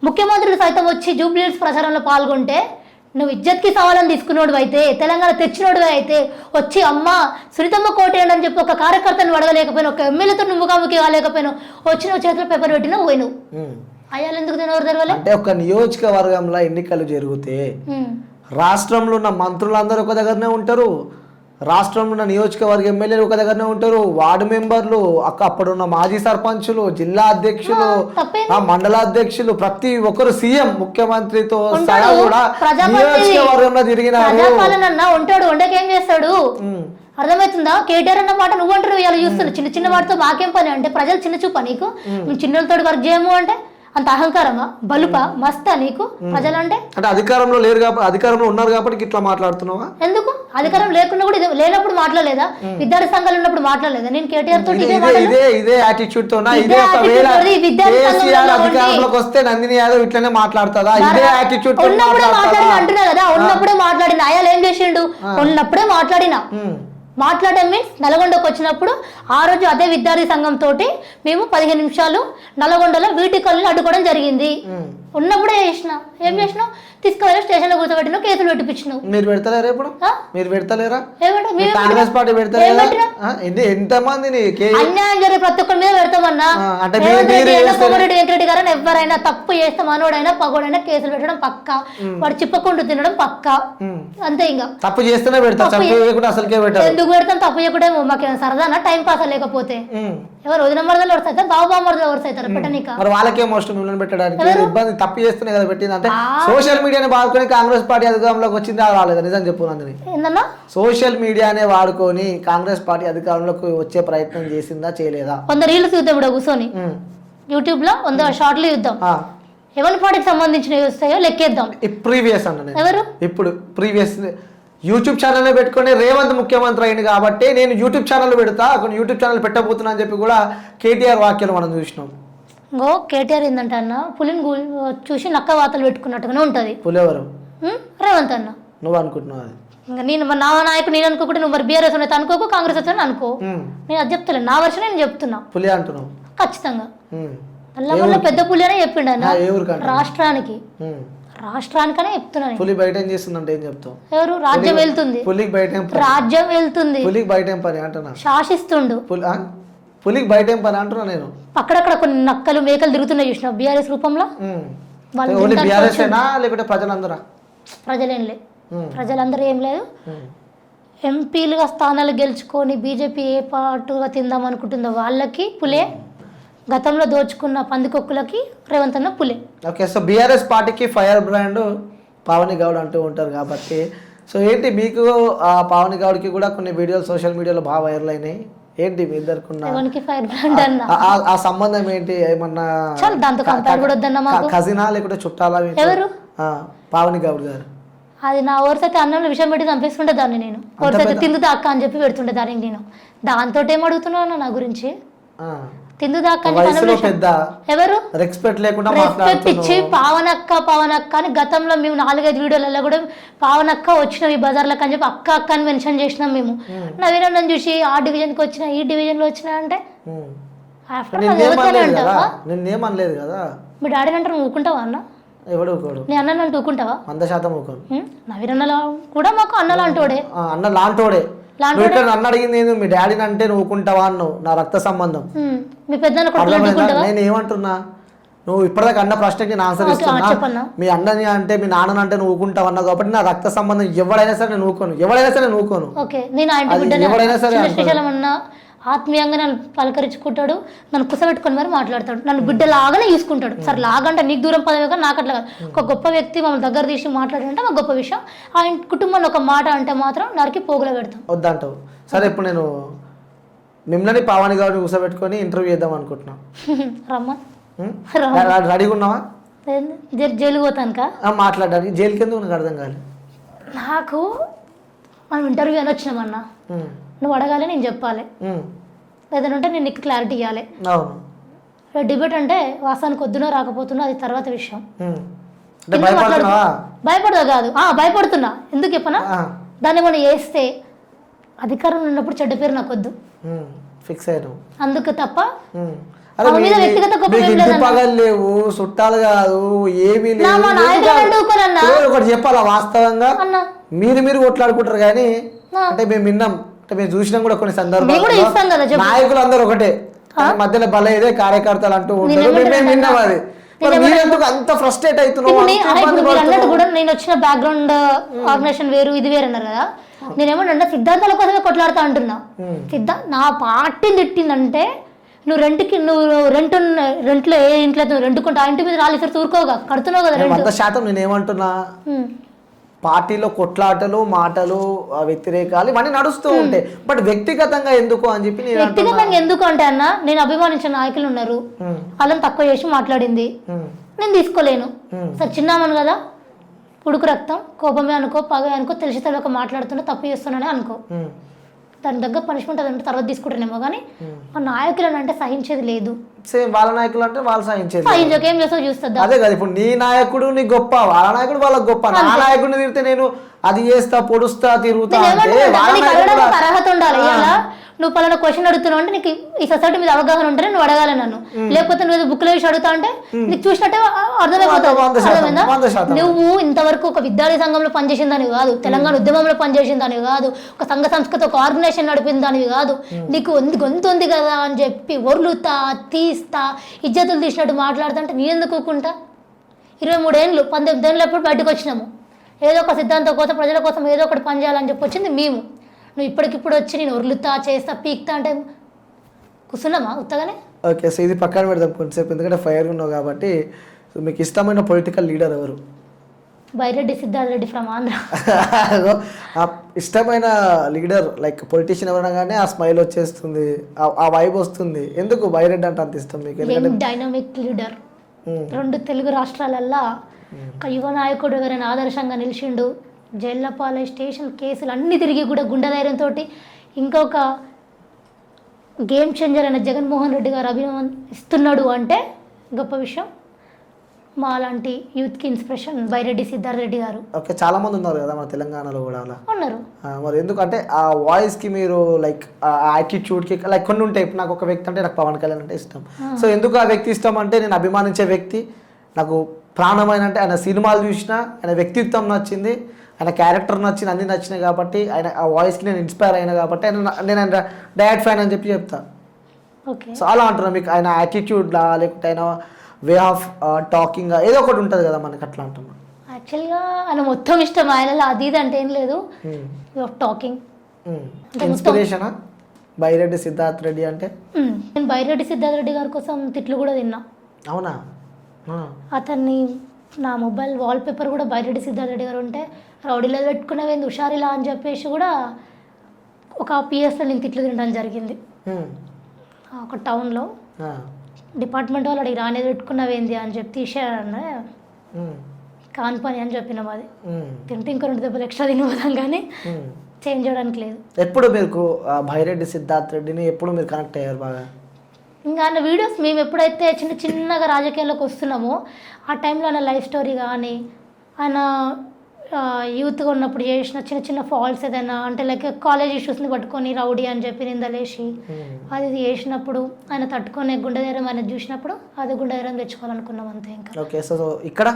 ముఖ్యమంత్రులు సైతం వచ్చి జూబ్లీహిల్స్ ప్రచారంలో పాల్గొంటే నువ్వు ఇజ్జత్కి సవాళ్ళని తీసుకున్నోడు అయితే, తెలంగాణ తెచ్చినోడు అయితే వచ్చి అమ్మ సునీతమ్మ కోటేయండి అని చెప్పి ఒక కార్యకర్తను అడగలేకపోయినా, ఒక ఎమ్మెల్యేతో నువ్వు ముఖాముఖి కాలేకపోయినా, వచ్చి నువ్వు చేతిలో పేపర్ పెట్టినా పోయినావు. అయ్యాలు ఎందుకు తినవరు తెరవలే? అంటే ఒక నియోజకవర్గంలో ఎన్నికలు జరిగితే రాష్ట్రంలో ఉన్న మంత్రులందరూ ఒక దగ్గరనే ఉంటారు, రాష్ట్రంలో ఉన్న నియోజకవర్గ ఎమ్మెల్యేలు ఒక దగ్గరనే ఉంటారు, వార్డు మెంబర్లు, అప్పుడున్న మాజీ సర్పంచులు, జిల్లా అధ్యక్షులు, మండలాధ్యక్షులు, ప్రతి ఒక్కరు సీఎం ముఖ్యమంత్రితో సహా కూడా నియోజకవర్గంలో తిరిగినారు. ఉంటాడు, ఉండకేం చేస్తాడు? అర్థమవుతుందా? కేటీఆర్ అన్న మాట నువ్వు అంటారు, ఇలా చూస్తున్నారు. చిన్న చిన్న వాటితో మాకేం పని అంటే ప్రజలు చిన్న చూపా నీకు? మేము చిన్నలతో వర్క్ చేయము అంటే అంత అహంకారమా, బలుపా, మస్తా నీకు ప్రజలంటే? అంటే అధికారంలో లేరు కాబట్టి, అధికారంలో ఉన్నారు కాబట్టి ఇట్లా మాట్లాడుతున్నావా? ఎందుకు అధికారం లేకుండా కూడా లేనప్పుడు మాట్లాడలేదా? విద్యార్థి సంఘాలు ఉన్నప్పుడు మాట్లాడలేదా? నేను కేటీఆర్ తోటి ఇదే యాటిట్యూడ్ తో అధికారంలోకి వస్తే నందిని యాదవ్ ఇట్లనే మాట్లాడుతుందా? ఇదే యాటిట్యూడ్ ఉన్నప్పుడే మాట్లాడిన అంటున్నా కదా, ఉన్నప్పుడే మాట్లాడిన. అయ్యాలు ఏం చేసిండు? ఉన్నప్పుడే మాట్లాడడం మీన్స్ నల్గొండకు వచ్చినప్పుడు ఆ రోజు అదే విద్యార్థి సంఘం తోటి మేము 15 నిమిషాలు నల్గొండలో వీటి కళ్ళు అడ్డుకోవడం జరిగింది. ఉన్నప్పుడే చేసిన. ఏం చేసినావు? తీసుకువెళ్ళి స్టేషన్ లో కూర్చోబెట్టినావు, కేసులు పెట్టిపించినావు. మీరు పెడతలేరా ఇప్పుడు? ఆ? మీరు పెడతలేరా? ఏమంటే మీ కాంగ్రెస్ పార్టీ పెడతలేరా? ఎంత మందిని అన్యాయం జరిగే ప్రతి ఒక్కరి మీద పెడతామన్నా. అంటే రేవంత్ రెడ్డి అయినా కోమరెడ్డి వెంకరెడ్డి గారు ఎవరైనా తప్పు చేస్తే మనోడైనా పగోడైనా కేసులు పెట్టడం పక్కా, వాడు చిప్పకుండా తినడం పక్కా, అంతే. ఇంకా తప్పు చేస్తేనే పెడతారు, తప్పు చేయకుండా అసలుకే పెట్టారు. ఎందుకు పెడతాం? తప్పు చేయకుండా మాకు సరదానా టైం పాస్ లేకపోతే ఎవరు వదిన మరదలు ఎవరు అవుతారు, బాబా మరదలు ఎవరు అవుతారు పెట్టనీక? మరి వాళ్ళకేమో అవసరం మిమ్మల్ని పెట్టడానికి? ఇబ్బంది తప్పు చేస్తేనే కదా పెట్టింది. అంటే సోషల్ మీడియాని వాడుకొని కాంగ్రెస్ పార్టీ అధికారంలోకి వచ్చిందా రాలేదా? నిజం చెప్పు నందిని. ఏందన్నా? సోషల్ మీడియానే వాడుకొని కాంగ్రెస్ పార్టీ అధికారంలోకి వచ్చే ప్రయత్నం చేసిందా చేయలేదా? 100 రీల్స్ చూద్దాం ఇప్పుడు కూర్చొని యూట్యూబ్ లో, 100 షార్ట్లు చూద్దాం. ఎవరి పార్టీకి సంబంధించినవి వస్తాయో లెక్కేద్దాం. ప్రీవియస్ అన్న ఎవరు ఇప్పుడు ప్రీవియస్ యూట్యూబ్ ఛానల్ పెట్టుకుని రేవంత్ ముఖ్యమంత్రి అయింది కాబట్టి నేను యూట్యూబ్ ఛానల్ పెడతా, కొన్ని యూట్యూబ్ ఛానల్ పెట్టబోతున్నా అని చెప్పి కూడా కేటీఆర్ వాక్యాలు మనం చూసినాం. ఇంకో కేటీఆర్ ఏంటంటే అన్న, పులిని చూసి నక్క వాతలు పెట్టుకున్నట్టుగానే ఉంటది. పులెవరు? రేవంత్ అన్న. నువ్వు అనుకుంటున్నావు అది? ఇంకా నేను నా నాయకుడు నేను అనుకోకుండా నువ్వు మరి బీఆర్ఎస్ ఉన్నది అనుకోకు, కాంగ్రెస్ వచ్చి అనుకో. నేను అది చెప్తలే, నా వర్షం నేను చెప్తున్నా. పులి అంటున్నావు ఖచ్చితంగా. నల్లమల్ల పెద్ద పులి అనే చెప్పిండు అన్న. రాష్ట్రానికి రాష్ట్రానికనే చెప్తున్నాను. పులి బయట ఏం చేస్తుందంటే ఏం చెప్తావు? ఎవరు? రాజ్యం వెళ్తుంది. పులికి బయట రాజ్యం వెళ్తుంది. పులికి బయట ఏం పని అంటున్నా? శాసిస్తుండు. పులికి బయట ఏం పని అంటున్నా నేను. అక్కడక్కడ కొన్ని నక్కలు మేకలు తిరుగుతున్నాయి చూసిన బీఆర్ఎస్ రూపంలో. లేకుంటే ప్రజలందరా? ప్రజలేం లేదు, ప్రజలందరూ ఏం లేదు. ఎంపీలుగా స్థానాలు గెలుచుకొని బీజేపీ ఏ పాటుగా తిందాం అనుకుంటుందో వాళ్ళకి పులే, గతంలో దోచుకున్న పందికొక్కులకి రేవంత్ అన్న పులే. ఓకే, సో బీఆర్ఎస్ పార్టీకి ఫైర్ బ్రాండ్ పావని గౌడ్ అంటూ ఉంటారు కాబట్టి, సో ఏంటి మీకు ఆ పావని గౌడ్కి కూడా కొన్ని వీడియోలు సోషల్ మీడియాలో బాగా వైరల్ అయినాయి. ఏంటి మీ ఇద్దరికి ఫైర్ బ్రాండ్ అన్న ఆ సంబంధం ఏంటి? ఏమన్నా దాంతో కజినా లేకుంటే చుట్టాలా? ఎవరు? పావని గౌడ్ గారు. అది నా ఓర్స్ అయితే అన్నంలో విషయం పెట్టి చంపేస్తుంటే దాన్ని నేను. ఓర్స్ అయితే తిందుదా అక్క అని చెప్పి పెడుతుండే దాన్ని నేను. దాంతో ఏం అడుగుతున్నాను నా గురించి? తిందుదా అక్క ఎవరు? రెస్పెక్ట్ లేకుండా రెస్పెక్ట్ ఇచ్చి పావనక్క అని గతంలో మేము 4-5 వీడియోలలో కూడా పావనక్క వచ్చినాం ఈ బజార్లకు అని చెప్పి అక్క అక్క అని మెన్షన్ చేసినాం మేము. నవీన నన్ను చూసి ఆ డివిజన్కి వచ్చినా ఈ డివిజన్లో వచ్చినా అంటే నిన్నేమనలేదు కదా. మీ డాడీ అంటే నువ్వు ఊకుంటావా అన్న? ఎవడు నీ అన్న అంటే ఊకుంటావా? 100% ఊకోను. నవీన కూడా మాకు అన్న లాంటోడే. అన్న లాంటోడే. నన్ను అడిగింది మీ డాడీని అంటే నువ్వు ఊకుంటావా అన్నావు. నా రక్త సంబంధం. మీ పెద్ద నేను ఏమంటున్నా, నువ్వు ఇప్పటిదాకా అన్న ప్రశ్నకి నేను ఆన్సర్ ఇస్తున్నా. మీ అన్నని అంటే మీ నాన్నని అంటే నువ్వు ఊకుంటావు అన్నావు కాబట్టి నా రక్త సంబంధం ఎవడైనా సరే నేను ఊకోను, ఎవడైనా సరే నేను ఊకోను. ఎవడైనా సరే ఆత్మీయంగా నన్ను పలకరించుకుంటాడు, నన్ను కుసబెట్టుకొని మరి మాట్లాడతాడు, నన్ను బిడ్డలాగానే చూసుకుంటాడు. సరే లాగంటే నీకు దూరం పదవిగా నాకు అట్లా ఒక గొప్ప వ్యక్తి మమ్మల్ని దగ్గర తీసి మాట్లాడాలంటే మా గొప్ప విషయం. ఆయన కుటుంబాన్ని ఒక మాట అంటే మాత్రం నరికి పోగులో పెడతాం. వద్దంటావు. సరే ఇప్పుడు నేను మిమ్మల్ని పావని గారిని కూర్చోబెట్టుకొని ఇంటర్వ్యూ చేద్దాం అనుకుంటున్నా. రమ్మా. రెడీగా ఉన్నావా? జైలు పోతానుకా మాట్లాడడానికి? జైలుకి ఎందుకు నాకు అర్థం కాలేదు. నాకు మనం ఇంటర్వ్యూ అని వచ్చినామన్నా, నువ్వు అడగాలి నేను చెప్పాలి, ఏదైనా ఉంటే నేను నీకు క్లారిటీ ఇవ్వాలి. డిబేట్ అంటే వాస్తవానికి వద్దునో రాకపోతున్నా అది తర్వాత విషయం. భయపడదా కాదు, భయపడుతున్నా. ఎందుకు చెప్పనా? దాన్ని మనం వేస్తే అధికారం ఉన్నప్పుడు చెడ్డ పేరు నాకు వద్దు, ఫిక్స్ అయ్యాను. అందుకు తప్ప వ్యక్తిగత లేవు, చుట్టాలు కాదు, ఏమీ లేదు. ఒకటి చెప్పాలా, వాస్తవంగా మీరు కొట్లాడుకుంటారు కానీ అంటే మేము విన్నాం, అంటే మేము చూసినాం కూడా కొన్ని సందర్భాలు. నాయకులు అందరూ ఒకటే, మధ్యలో బలైదే కార్యకర్తలు అంటూ ఉంటారు. మేము విన్నాం అది. అంత ఫ్రస్ట్రేట్ అవుతున్నావు. నేను వచ్చిన బ్యాక్గ్రౌండ్ ఆర్గనైజేషన్ వేరు, ఇది వేరు అన్నారు కదా. నేనేమన్నా సిద్ధాంతాల కోసమే కొట్లాడుతా అంటున్నా. నా పార్టీని తిట్టిందంటే నువ్వు రెంట్లో ఏ ఇంట్లో రెండుకుంటా, ఆ ఇంటి మీద రాళ్ళు ఊరుకోగా కడుతున్నావు కదా. 100% నేనేమంటున్నా, పార్టీలో కొట్లాటలు, మాటలు, వ్యతిరేకాలు ఇవన్నీ నడుస్తూ ఉంటాయి. బట్ వ్యక్తిగతంగా ఎందుకు అని చెప్పి వ్యక్తిగతంగా ఎందుకు అంటే అన్న, నేను అభిమానించిన నాయకులు ఉన్నారు, వాళ్ళని తక్కువ చేసి మాట్లాడింది నేను తీసుకోలేను. సరే చిన్నామను కదా, ఉడుకు రక్తం, కోపమే అనుకో, పగే అనుకో, తెలిసి తెలియక మాట్లాడుతున్నా, తప్పు చేస్తున్నానే అనుకో, దాని దగ్గర పనిష్మెంట్ అదంటే తర్వాత తీసుకుంటానేమో. కానీ మా నాయకులను అంటే సహించేది లేదు. సేమ్ వాళ్ళ నాయకులు అంటే వాళ్ళు సహించేది. ఏం చేస్తావు చూస్తా. అదే కదా, ఇప్పుడు నీ నాయకుడు నీ గొప్ప, వాళ్ళ నాయకుడు వాళ్ళకి గొప్ప. నా నాయకుడిని తిడితే నేను అది చేస్తా పొడుస్తా తిరుగుతా నేను అంటే ఏమంటున్నా, వాళ్ళ నీకు నాయకుడు అడగడానికి కూడా- ఒక అర్హత ఉండాలి. ఇలా నువ్వు పలానా క్వశ్చన్ అడుగుతున్నావు అంటే నీకు ఈ సొసైటీ మీద అవగాహన ఉంటేనే నువ్వు అడగాలి నన్ను. లేకపోతే నువ్వు బుక్లో వేసి అడుగుతా అంటే నీకు చూసినట్టే అర్థమైపోతుంది. 100%, 100%. నువ్వు ఇంతవరకు ఒక విద్యార్థి సంఘంలో పనిచేసిన దానివి కాదు, తెలంగాణ ఉద్యమంలో పనిచేసిన దానివి కాదు, ఒక సంఘ సంస్కృతి ఒక ఆర్గనైజేషన్ నడిపిన దానివి కాదు. నీకు గొంతు ఉంది కదా అని చెప్పి ఒర్లుతా తీస్తా ఇజ్జతులు తీసినట్టు మాట్లాడుతుంటే నేను ఎందుకు ఊరుకుంటా? 23 ఏళ్ళు 18 ఏళ్ళు ఎప్పుడు బయటకు వచ్చినాము. ఏదో ఒక సిద్ధాంతం కోసం ప్రజల కోసం ఏదో ఒకటి పని చేయాలని చెప్పి వచ్చింది మేము. నువ్వు ఇప్పటికిప్పుడు వచ్చి నేను ఒర్లుతా చేస్తా పీక్తా అంటే కూర్చున్నామా ఉత్తగానే? ఓకే, సో ఇది పక్కన పెడదాం కొంచెంసేపు, ఎందుకంటే ఫైర్ ఉన్నావు కాబట్టి. సో మీకు ఇష్టమైన పొలిటికల్ లీడర్ ఎవరు? బైరెడ్డి సిద్ధార్థ రెడ్డి ఫ్రమ్ ఆంధ్ర. ఆ ఇష్టమైన లీడర్ లైక్ పొలిటీషియన్ ఎవరైనా కానీ ఆ స్మైల్ వచ్చేస్తుంది, ఆ వైబ్ వస్తుంది. ఎందుకు బైరెడ్డి అంటే అంత ఇష్టం మీకు? ఎందుకంటే డైనమిక్ లీడర్, 2 తెలుగు రాష్ట్రాలల్లో ఒక యువ నాయకుడు ఎవరైనా ఆదర్శంగా నిలిచిండు. జైళ్ళపాలై స్టేషన్ కేసులు అన్నీ తిరిగి కూడా గుండె ధైర్యంతో ఇంకొక గేమ్ చేంజర్ అయిన జగన్మోహన్ రెడ్డి గారు అభినందిస్తున్నాడు అంటే గొప్ప విషయం. మా లాంటి యూత్కి ఇన్స్పిరేషన్ బైరెడ్డి సిద్ధార్థ రెడ్డి గారు. ఓకే, చాలా మంది ఉన్నారు కదా మన తెలంగాణలో కూడా అలా ఉన్నారు. మరి ఎందుకంటే ఆ వాయిస్కి మీరు లైక్ ఆ యాటిట్యూడ్కి లైక్ కొన్ని ఉంటాయి. ఇప్పుడు నాకు ఒక వ్యక్తి అంటే నాకు పవన్ కళ్యాణ్ అంటే ఇష్టం. సో ఎందుకు ఆ వ్యక్తి ఇష్టం అంటే నేను అభిమానించే వ్యక్తి, నాకు ప్రాణమైన అంటే ఆయన సినిమాలు చూసిన, ఆయన వ్యక్తిత్వం నచ్చింది, ఆయన క్యారెక్టర్ నచ్చింది, అన్నీ నచ్చినాయి కాబట్టి ఆయన ఆ వాయిస్కి నేను ఇన్స్పైర్ అయినా కాబట్టి నేను ఆయన డైరెక్ట్ ఫ్యాన్ అని చెప్పి చెప్తా. ఓకే, సో అలా అంటున్నా మీకు ఆయన యాటిట్యూడ్లా లేకపోతే ఆయన వే ఆఫ్ టాకింగ్ ఏదో ఒకటి ఉంటుంది కదా మనకి, అట్లా అంటున్నా. యాక్చువల్గా ఆయన మొత్తం ఇష్టం, ఆయనలో అది ఇది అంటే ఏం లేదు. వే ఆఫ్ టాకింగ్ ఇన్స్పిరేషనా బైరెడ్డి సిద్ధార్థ్ రెడ్డి అంటే? నేను బైరెడ్డి సిద్ధార్థ రెడ్డి గారి కోసం తిట్లు కూడా తిన్నా. అవునా? అతన్ని నా మొబైల్ వాల్పేపర్ కూడా బైరెడ్డి సిద్ధార్థ రెడ్డి గారు ఉంటే రౌడీలో పెట్టుకునేవేంది హుషారిలా అని చెప్పేసి కూడా ఒక పిఎస్లో నేను తిట్లు తినడం జరిగింది. ఒక టౌన్లో డిపార్ట్మెంట్ వాళ్ళు అడిగి రానేది పెట్టుకున్నవేంది అని చెప్పి తీసేయాలన్నా కాని పని అని చెప్పినాం. అది తింటే ఇంకో 2 దెబ్బలు ఎక్స్ట్రా తినబోదాం కానీ చేంజ్ చేయడానికి లేదు. ఎప్పుడు మీకు బైరెడ్డి సిద్ధార్థ్ రెడ్డిని ఎప్పుడు మీరు కనెక్ట్ అయ్యారు బాగా? ఇంకా ఆయన వీడియోస్ మేము ఎప్పుడైతే చిన్నగా రాజకీయాల్లోకి వస్తున్నామో ఆ టైంలో ఆయన లైఫ్ స్టోరీ కానీ ఆయన యూత్గా ఉన్నప్పుడు చేసిన చిన్న ఫాల్ట్స్ ఏదైనా అంటే లైక్ కాలేజ్ ఇష్యూస్ని పట్టుకొని రౌడీ అని చెప్పి నిందలేసి అది చేసినప్పుడు ఆయన తట్టుకునే గుండె ధైర్యం అనేది చూసినప్పుడు అది గుండె ధైర్యం తెచ్చుకోవాలనుకున్నాం అంతే. ఇంకా ఓకే, సో ఇక్కడ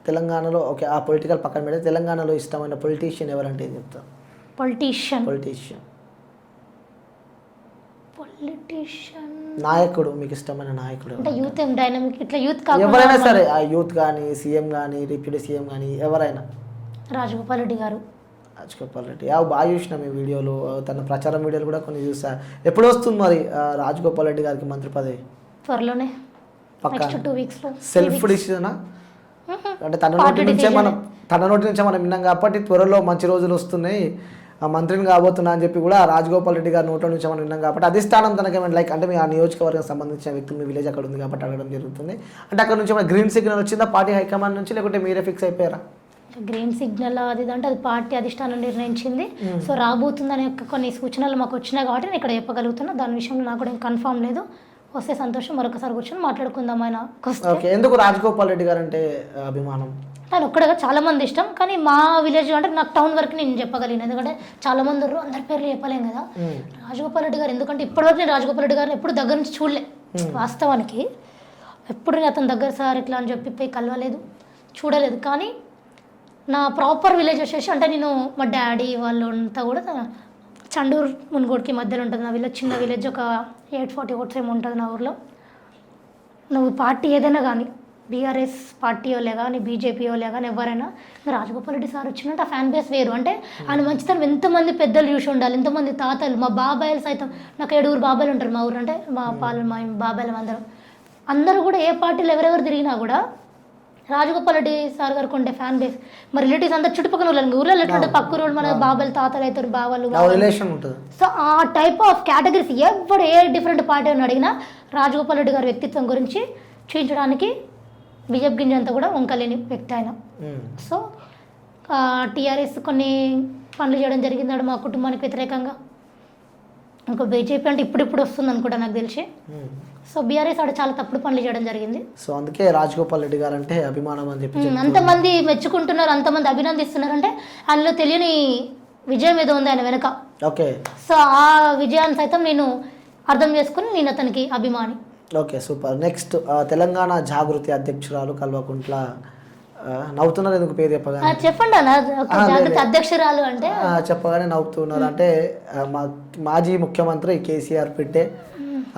తెలంగాణలో ఓకే ఆ పొలిటికల్ పక్కన పెడితే తెలంగాణలో ఇష్టమైన పొలిటీషియన్ ఎవరంటే ఏం చెప్తారు? పొలిటీషియన్ నాయకుడు, మీకు ఇష్టమైన నాయకుడు అంటే యూత్ ఏం డైనమిక్ ఇట్లా యూత్ కాకుండా ఎవరైనా సరే, ఆ యూత్ కానీ సీఎం కానీ డిప్యూటీ సీఎం కానీ ఎవరైనా? రాజగోపాల్ రెడ్డి గారు. రాజగోపాల్ రెడ్డి బాగా చూసిన మీ వీడియోలు, తన ప్రచారం వీడియోలు కూడా కొన్ని చూసా. ఎప్పుడు వస్తుంది మరి రాజగోపాల్ రెడ్డి గారికి మంత్రి పదవి? త్వరలోనే, పక్కా. 2 వీక్స్లో. సెల్ఫ్ డిసిజనా అంటే తన నోటి నుంచే మనం విన్నాం కాబట్టి త్వరలో మంచి రోజులు వస్తున్నాయి, మంత్రిని కాబోతున్నా అని చెప్పి కూడా రాజగోపాల్ రెడ్డి గారి నోట్లో నుంచి మనం విన్నాం కాబట్టి అధిష్టానం తనకేమైనా లైక్ అంటే మీ ఆ నియోజకవర్గం సంబంధించిన వ్యక్తులు మీ విలేజ్ అక్కడ ఉంది కాబట్టి అడగడం జరుగుతుంది. అంటే అక్కడ నుంచి ఏమైనా గ్రీన్ సిగ్నల్ వచ్చిందా పార్టీ హైకమాండ్ నుంచి, లేకుంటే మీరే ఫిక్స్ అయిపోయారా? గ్రీన్ సిగ్నల్ అది అంటే అది పార్టీ అధిష్టానం నిర్ణయించింది. సో రాబోతుందనే కొన్ని సూచనలు మాకు వచ్చినాయి కాబట్టి నేను ఇక్కడ చెప్పగలుగుతున్నా. దాని విషయంలో నాకు కూడా కన్ఫామ్ లేదు. వస్తే సంతోషం, మరొకసారి కూర్చొని మాట్లాడుకుందాం. ఆయన ఓకే, ఎందుకు రాజగోపాల్ రెడ్డి గారు అంటే అభిమానం? ఆయన ఒక్కడగా చాలా మంది ఇష్టం, కానీ మా విలేజ్ అంటే నాకు టౌన్ వరకు నేను చెప్పగలిగిన, ఎందుకంటే చాలా మంది అందరి పేర్లు చెప్పలేం కదా. రాజగోపాల్ రెడ్డి గారు ఎందుకంటే ఇప్పటివరకు నేను రాజగోపాల్ రెడ్డి గారిని ఎప్పుడు దగ్గర నుంచి చూడలే. వాస్తవానికి ఎప్పుడు నేను అతని దగ్గర సార్ ఇట్లా అని చెప్పి పోయి కలవలేదు, చూడలేదు. కానీ నా ప్రాపర్ విలేజ్ వచ్చేసి అంటే నేను మా డాడీ వాళ్ళు అంతా కూడా చండూరు మున్గోడ్కి మధ్యలో ఉంటుంది నా విలేజ్. చిన్న విలేజ్, ఒక 840 ఓట్స్ ఏమో ఉంటుంది నా ఊర్లో. నువ్వు పార్టీ ఏదైనా కానీ బీఆర్ఎస్ పార్టీ వాళ్ళే కానీ బీజేపీ వాళ్ళే కానీ ఎవరైనా రాజగోపాల్ రెడ్డి సార్ వచ్చినట్టు ఆ ఫ్యాన్ బేస్ వేరు. అంటే ఆయన మంచితనం ఎంతమంది పెద్దలు చూసి ఉండాలి, ఎంతమంది తాతలు, మా బాబాయిలు సైతం, నాకు 7 బాబాయిలు ఉంటారు మా ఊరు. అంటే మా బాబాయిలు అందరూ కూడా ఏ పార్టీలో ఎవరెవరు తిరిగినా కూడా రాజగోపాల్ రెడ్డి సార్ గారికి ఉండే ఫ్యాన్ బేస్. మా రిలేటివ్స్ అంతా చుట్టుపక్కల ఊళ్ళో ఎట్లుంటే పక్క ఊళ్ళు మన బాబాయిలు తాతలు అవుతారు, బావాళ్ళు. సో ఆ టైప్ ఆఫ్ కేటగిరీస్ ఎవరు ఏ డిఫరెంట్ పార్టీ అని అడిగినా రాజగోపాల్ రెడ్డి గారి వ్యక్తిత్వం గురించి చూపించడానికి బిజెపి గింజ అంతా కూడా వంకలేని వ్యక్తి ఆయన. సో టీఆర్ఎస్ కొన్ని పనులు చేయడం జరిగిందాడు మా కుటుంబానికి వ్యతిరేకంగా. ఇంకా బీజేపీ అంటే ఇప్పుడు వస్తుంది అనుకుంటా నాకు తెలిసి. సో బీఆర్ఎస్ ఆడ చాలా తప్పుడు పనులు చేయడం జరిగింది. సో అందుకే రాజగోపాల్ రెడ్డి గారు అంటే అభిమానం అని చెప్పి అంతమంది మెచ్చుకుంటున్నారు, అంతమంది అభినందిస్తున్నారు అంటే అందులో తెలియని విజయం ఏదో ఉంది ఆయన వెనక. ఓకే. సో ఆ విజయాన్ని సైతం నేను అర్థం చేసుకుని నేను అతనికి అభిమాని. Okay, super. నెక్స్ట్ తెలంగాణ జాగృతి అధ్యక్షురాలు కల్వకుంట్ల నవ్వుతున్నారు ఎందుకు పేరు చెప్పగానే? చెప్పండి అన్న, జాగృతి అధ్యక్షురాలు అంటే చెప్పగానే నవ్వుతున్నారు అంటే మాజీ ముఖ్యమంత్రి కేసీఆర్ పెట్టే,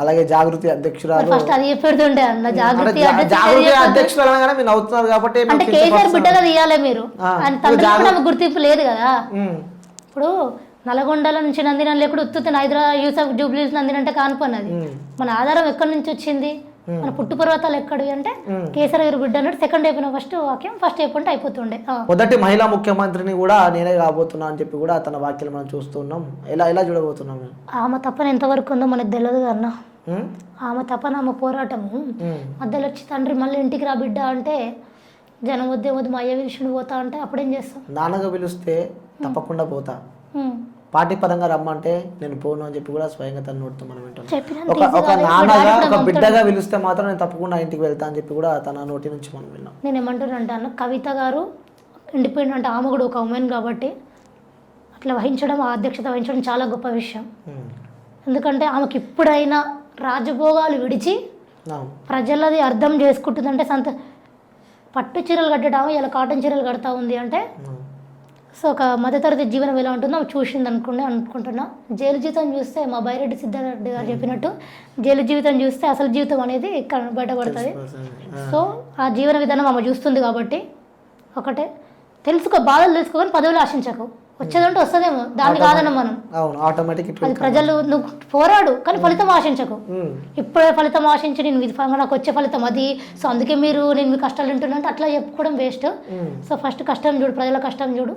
అలాగే జాగృతి అధ్యక్షురాలు. ఫస్ట్ అది పెడుతుండే అన్న, జాగృతి అధ్యక్షురాలు అనగానే మీరు నవ్వుతున్నారు కాబట్టి అంటే కేసీఆర్ బిడ్డగా తీయాలి మీరు, గుర్తింపు లేదు కదా. ఇప్పుడు నల్గొండల నుంచి నందిన లేకుండా ఉత్తున్న హైదరాబాద్ యూసఫ్ జూబ్లీస్ నందిన అంటే కానుపన్నది. మన ఆధారం ఎక్కడి నుంచి వచ్చింది, మన పుట్టు పర్వతాలు ఎక్కడివి అంటే కేసీఆర్ గారి బిడ్డ అన్నట్టు సెకండ్ అయిపోయిన ఫస్ట్ వాక్యం ఫస్ట్ అయిపోతే అయిపోతుండే. మొదటి మహిళా ముఖ్యమంత్రిని కూడా నేనే కాబోతున్నా అని చెప్పి కూడా తన వాక్యాలు మనం చూస్తున్నాం. ఎలా చూడబోతున్నాం? ఆమె తప్పన ఎంతవరకు ఉందో మనకు తెలియదు అన్న. ఆమె తప్పన ఆమె పోరాటము మధ్యలో వచ్చి తండ్రి మళ్ళీ ఇంటికి రా బిడ్డ అంటే జనం వద్దే వద్దు మా అయ్య విషయం పోతా అంటే అప్పుడేం చేస్తాం? నాన్నగా పిలిస్తే తప్పకుండా పోతా, పార్టీ పరంగా రమ్మంటే నేను పోను అని చెప్పి కూడా స్వయంగా తన నోటితో మనం వింటాం. ఒక నాన్నగా ఒక బిడ్డగా పిలిస్తే మాత్రం నేను తప్పకుండా ఇంటికి వెళ్తా అని చెప్పి కూడా తన నోటి నుంచి మనం విన్నాం. నేను ఏమంటానంటే అన్న, కవిత గారు ఇండిపెండెంట్ అంటే ఆమె కూడా ఒక ఉమెన్ కాబట్టి అట్లా వహించడం, ఆ అధ్యక్షత వహించడం చాలా గొప్ప విషయం. ఎందుకంటే ఆమెకి ఇప్పుడైనా రాజభోగాలు విడిచి ప్రజలది అర్థం చేసుకుంటుందంటే పట్టు చీరలు కట్టడం ఇలా కాటన్ చీరలు కడతా ఉంది అంటే సో ఒక మధ్యతరగతి జీవనం ఎలా ఉంటుందో చూసింది అనుకుంటున్నా. జైలు జీవితం చూస్తే మా బైరెడ్డి సిద్ధారెడ్డి గారు చెప్పినట్టు జైలు జీవితం చూస్తే అసలు జీవితం అనేది ఇక్కడ బయటపడుతుంది. సో ఆ జీవన విధానం ఆమె చూస్తుంది కాబట్టి ఒకటే బాధలు తెలుసుకోని పదవులు ఆశించకు, వచ్చేదంటే వస్తుందేమో దాన్ని కాదన్న మనం. అది ప్రజలు నువ్వు పోరాడు కానీ ఫలితం ఆశించకు. ఇప్పుడే ఫలితం ఆశించి నేను నాకు వచ్చే ఫలితం అది, సో అందుకే నేను మీ కష్టాలు వింటున్నా అంటే అట్లా చెప్పుకోవడం వేస్ట్. సో ఫస్ట్ కష్టం చూడు, ప్రజల కష్టం చూడు,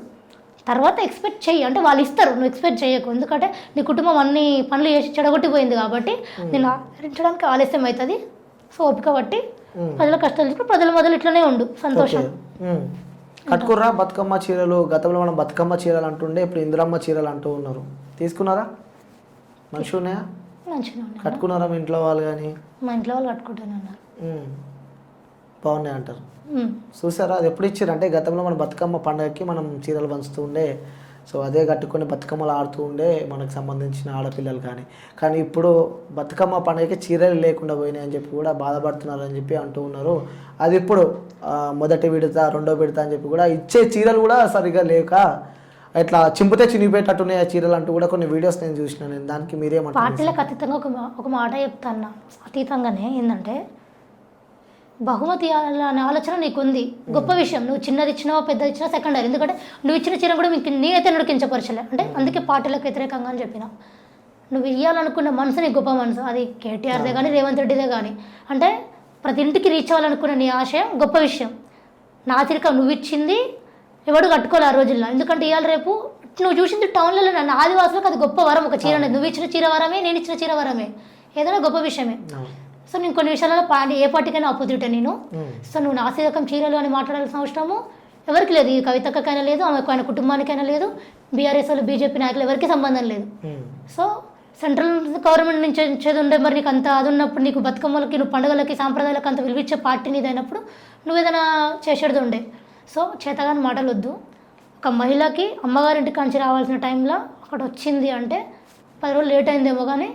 తర్వాత ఎక్స్పెక్ట్ చెయ్యి. అంటే వాళ్ళు ఇస్తారు, నువ్వు ఎక్స్పెక్ట్ చేయకు. ఎందుకంటే నీ కుటుంబం అన్ని పనులు చేసి చెడగొట్టిపోయింది కాబట్టి నేను ఆచరించడానికి ఆలస్యం అవుతుంది. సో ఓపిక బట్టి ప్రజల కష్టాలు చెప్పి ప్రజల మొదలు ఇట్లనే ఉండు, సంతోషం. కట్టుకుర్రా బతుకమ్మ చీరలు? గతంలో మనం బతుకమ్మ చీరలు అంటుండే, ఇప్పుడు ఇందిరమ్మ చీరలు అంటూ ఉన్నారు. తీసుకున్నారా? మంచిగా ఉన్నాయా? మంచిగా ఉన్నాయి. కట్టుకున్నారా మీ ఇంట్లో వాళ్ళు? కానీ మా ఇంట్లో వాళ్ళు కట్టుకుంటాను అన్నారు. బాగున్నాయి అంటారు. చూసారా అది ఎప్పుడు ఇచ్చారు అంటే గతంలో మన బతుకమ్మ పండుగకి మనం చీరలు పంచుతూ ఉండే, సో అదే కట్టుకొని బతుకమ్మలు ఆడుతూ ఉండే మనకు సంబంధించిన ఆడపిల్లలు. కానీ ఇప్పుడు బతుకమ్మ పండుగకి చీరలు లేకుండా పోయినాయి అని చెప్పి కూడా బాధపడుతున్నారు అని చెప్పి అంటూ ఉన్నారు. అది ఇప్పుడు మొదటి విడత రెండో విడత అని చెప్పి కూడా ఇచ్చే చీరలు కూడా సరిగా లేక ఇట్లా చింపితే చినిగిపోయేటట్టున్నాయి ఆ చీరలు అంటూ కూడా కొన్ని వీడియోస్ నేను చూసినాను. నేను దానికి మీరేమంటారు? పార్టీలకు అతీతంగా ఒక మాట చెప్తాను, అతీతంగానే ఏంటంటే బహుమతి అనే ఆలోచన నీకుంది, గొప్ప విషయం. నువ్వు చిన్నది ఇచ్చినావో పెద్దది ఇచ్చినా సెకండరీ. ఎందుకంటే నువ్వు ఇచ్చిన చీర కూడా మీకు నేనైతే నడికించపరచలే అంటే అందుకే పార్టీలకు వ్యతిరేకంగా అని చెప్పిన. నువ్వు ఇవ్వాలనుకున్న మనసు నీ గొప్ప మనసు, అది కేటీఆర్దే కానీ రేవంత్ రెడ్డిదే కానీ. అంటే ప్రతి ఇంటికి రీచ్ అవ్వాలనుకున్న నీ ఆశయం గొప్ప విషయం. నా చీరక నువ్వు ఇచ్చింది ఎవడు కట్టుకోవాలి ఆ రోజుల్లో. ఎందుకంటే ఇవాళ రేపు నువ్వు చూసింది టౌన్లలో నన్ను ఆదివాసులకు అది గొప్ప వరం. ఒక చీర అనేది నువ్వు ఇచ్చిన చీర వరమే, నేను ఇచ్చిన చీర వరమే, ఏదైనా గొప్ప విషయమే. సో నేను కొన్ని విషయాలలో ఏ పార్టీకైనా ఆపోజిటే నేను. సో నువ్వు నాసిరకం చీరలు అని మాట్లాడాల్సిన అవసరము ఎవరికి లేదు. ఈ కవితకైనా లేదు, ఆయన కుటుంబానికైనా లేదు, బీఆర్ఎస్ వాళ్ళు బీజేపీ నాయకులు ఎవరికి సంబంధం లేదు. సో సెంట్రల్ గవర్నమెంట్ నుంచి వచ్చేది ఉండే మరి నీకు అంత అది ఉన్నప్పుడు నీకు బతుకమ్మలకి నువ్వు పండుగలకి సాంప్రదాయాలకు అంత విలువిచ్చే పార్టీ నీదైనప్పుడు నువ్వు ఏదైనా చేసేది ఉండే. సో చేతగాని మాటలు వద్దు. ఒక మహిళకి అమ్మగారింటికి కంచి రావాల్సిన టైంలో అక్కడ వచ్చింది అంటే 10 రోజులు లేట్ అయిందేమో కానీ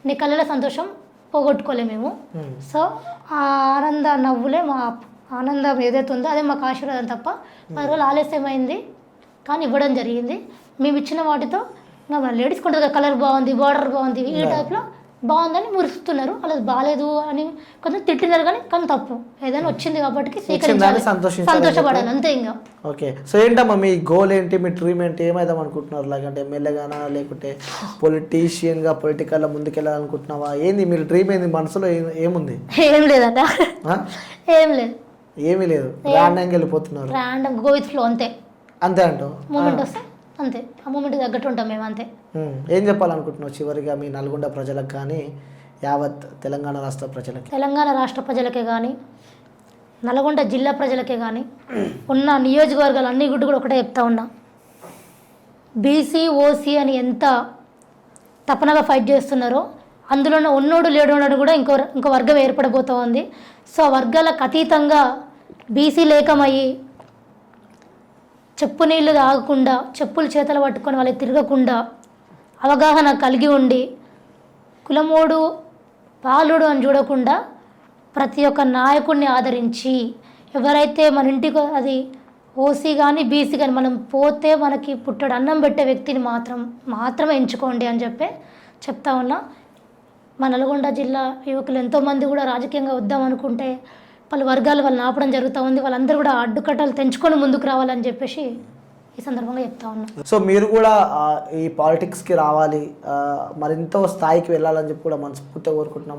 నీ కళ్ళలో సంతోషం పోగొట్టుకోలేమేమో. సో ఆ ఆనంద నవ్వులే మా ఆనందం ఏదైతే ఉందో అదే మాకు ఆశీర్వాదం తప్ప 10 రోజులు ఆలస్యమైంది కానీ ఇవ్వడం జరిగింది. మేము ఇచ్చిన వాటితో లేడీస్ కొంత కలర్ బాగుంది, బార్డర్ బాగుంది, ఈ టైప్లో బాగుందని మురుస్తున్నారు. అలా బాగాలేదు అని కొంచెం తిట్టినారు కానీ తప్పు. ఏదైనా వచ్చింది కాబట్టి సంతోషపడాలి అంతే. ఇంకా ఓకే. సో ఏంటమ్మా మీ గోల్ ఏంటి, మీ డ్రీమ్ ఏంటి, ఏమైదాం అనుకుంటున్నారు? లేకంటే ఎమ్మెల్యేగానా లేకుంటే పొలిటీషియన్గా పొలిటికల్లో ముందుకెళ్ళాలనుకుంటున్నావా? ఏంది మీరు డ్రీమ్ ఏంది మనసులో? ఏముంది? ఏం లేదట, ఏమీ లేదు. ర్యాండమ్గా వెళ్ళిపోతున్నారు, ర్యాండమ్ గో విత్ ఫ్లో అంతే. అంతే అంటావు? మూమెంట్ వస్తే అంతే, ఆ మూమెంట్ తగ్గట్టు ఉంటాం మేము అంతే. ఏం చెప్పాలనుకుంటున్నావు చివరిగా మీ నల్గొండ ప్రజలకు కానీ యావత్ తెలంగాణ రాష్ట్ర ప్రజలకి? తెలంగాణ రాష్ట్ర ప్రజలకే కానీ నల్గొండ జిల్లా ప్రజలకే కానీ ఉన్న నియోజకవర్గాలు అన్ని గుడ్డు కూడా ఒకటే చెప్తా ఉన్నా. బీసీ ఓసీ అని ఎంత తపనగా ఫైట్ చేస్తున్నారో అందులో ఉన్నోడు లేడోడు కూడా ఇంకో వర్గం ఏర్పడబోతూ ఉంది. సో ఆ వర్గాలకు అతీతంగా బీసీ లేకమయ్యి చెప్పు నీళ్ళు తాగకుండా చెప్పులు చేతలు పట్టుకొని వాళ్ళకి తిరగకుండా అవగాహన కలిగి ఉండి కులమోడు పాలుడు అని చూడకుండా ప్రతి ఒక్క నాయకుడిని ఆదరించి ఎవరైతే మన ఇంటికి అది ఓసీ కానీ బీసీ కానీ మనం పోతే మనకి పుట్టడు అన్నం పెట్టే వ్యక్తిని మాత్రమే ఎంచుకోండి అని చెప్తా ఉన్నా. మా నల్గొండ జిల్లా యువకులు ఎంతోమంది కూడా రాజకీయంగా వద్దామనుకుంటే పలు వర్గాలు వాళ్ళని ఆపడం జరుగుతూ ఉంది. వాళ్ళందరూ కూడా అడ్డుకట్టలు తెంచుకొని ముందుకు రావాలని చెప్పేసి ఈ సందర్భంగా చెప్తా ఉన్నాం. సో మీరు కూడా ఈ పాలిటిక్స్కి రావాలి, మరింత స్థాయికి వెళ్ళాలని చెప్పి కూడా మనస్ఫూర్తిగా కోరుకుంటున్నాం.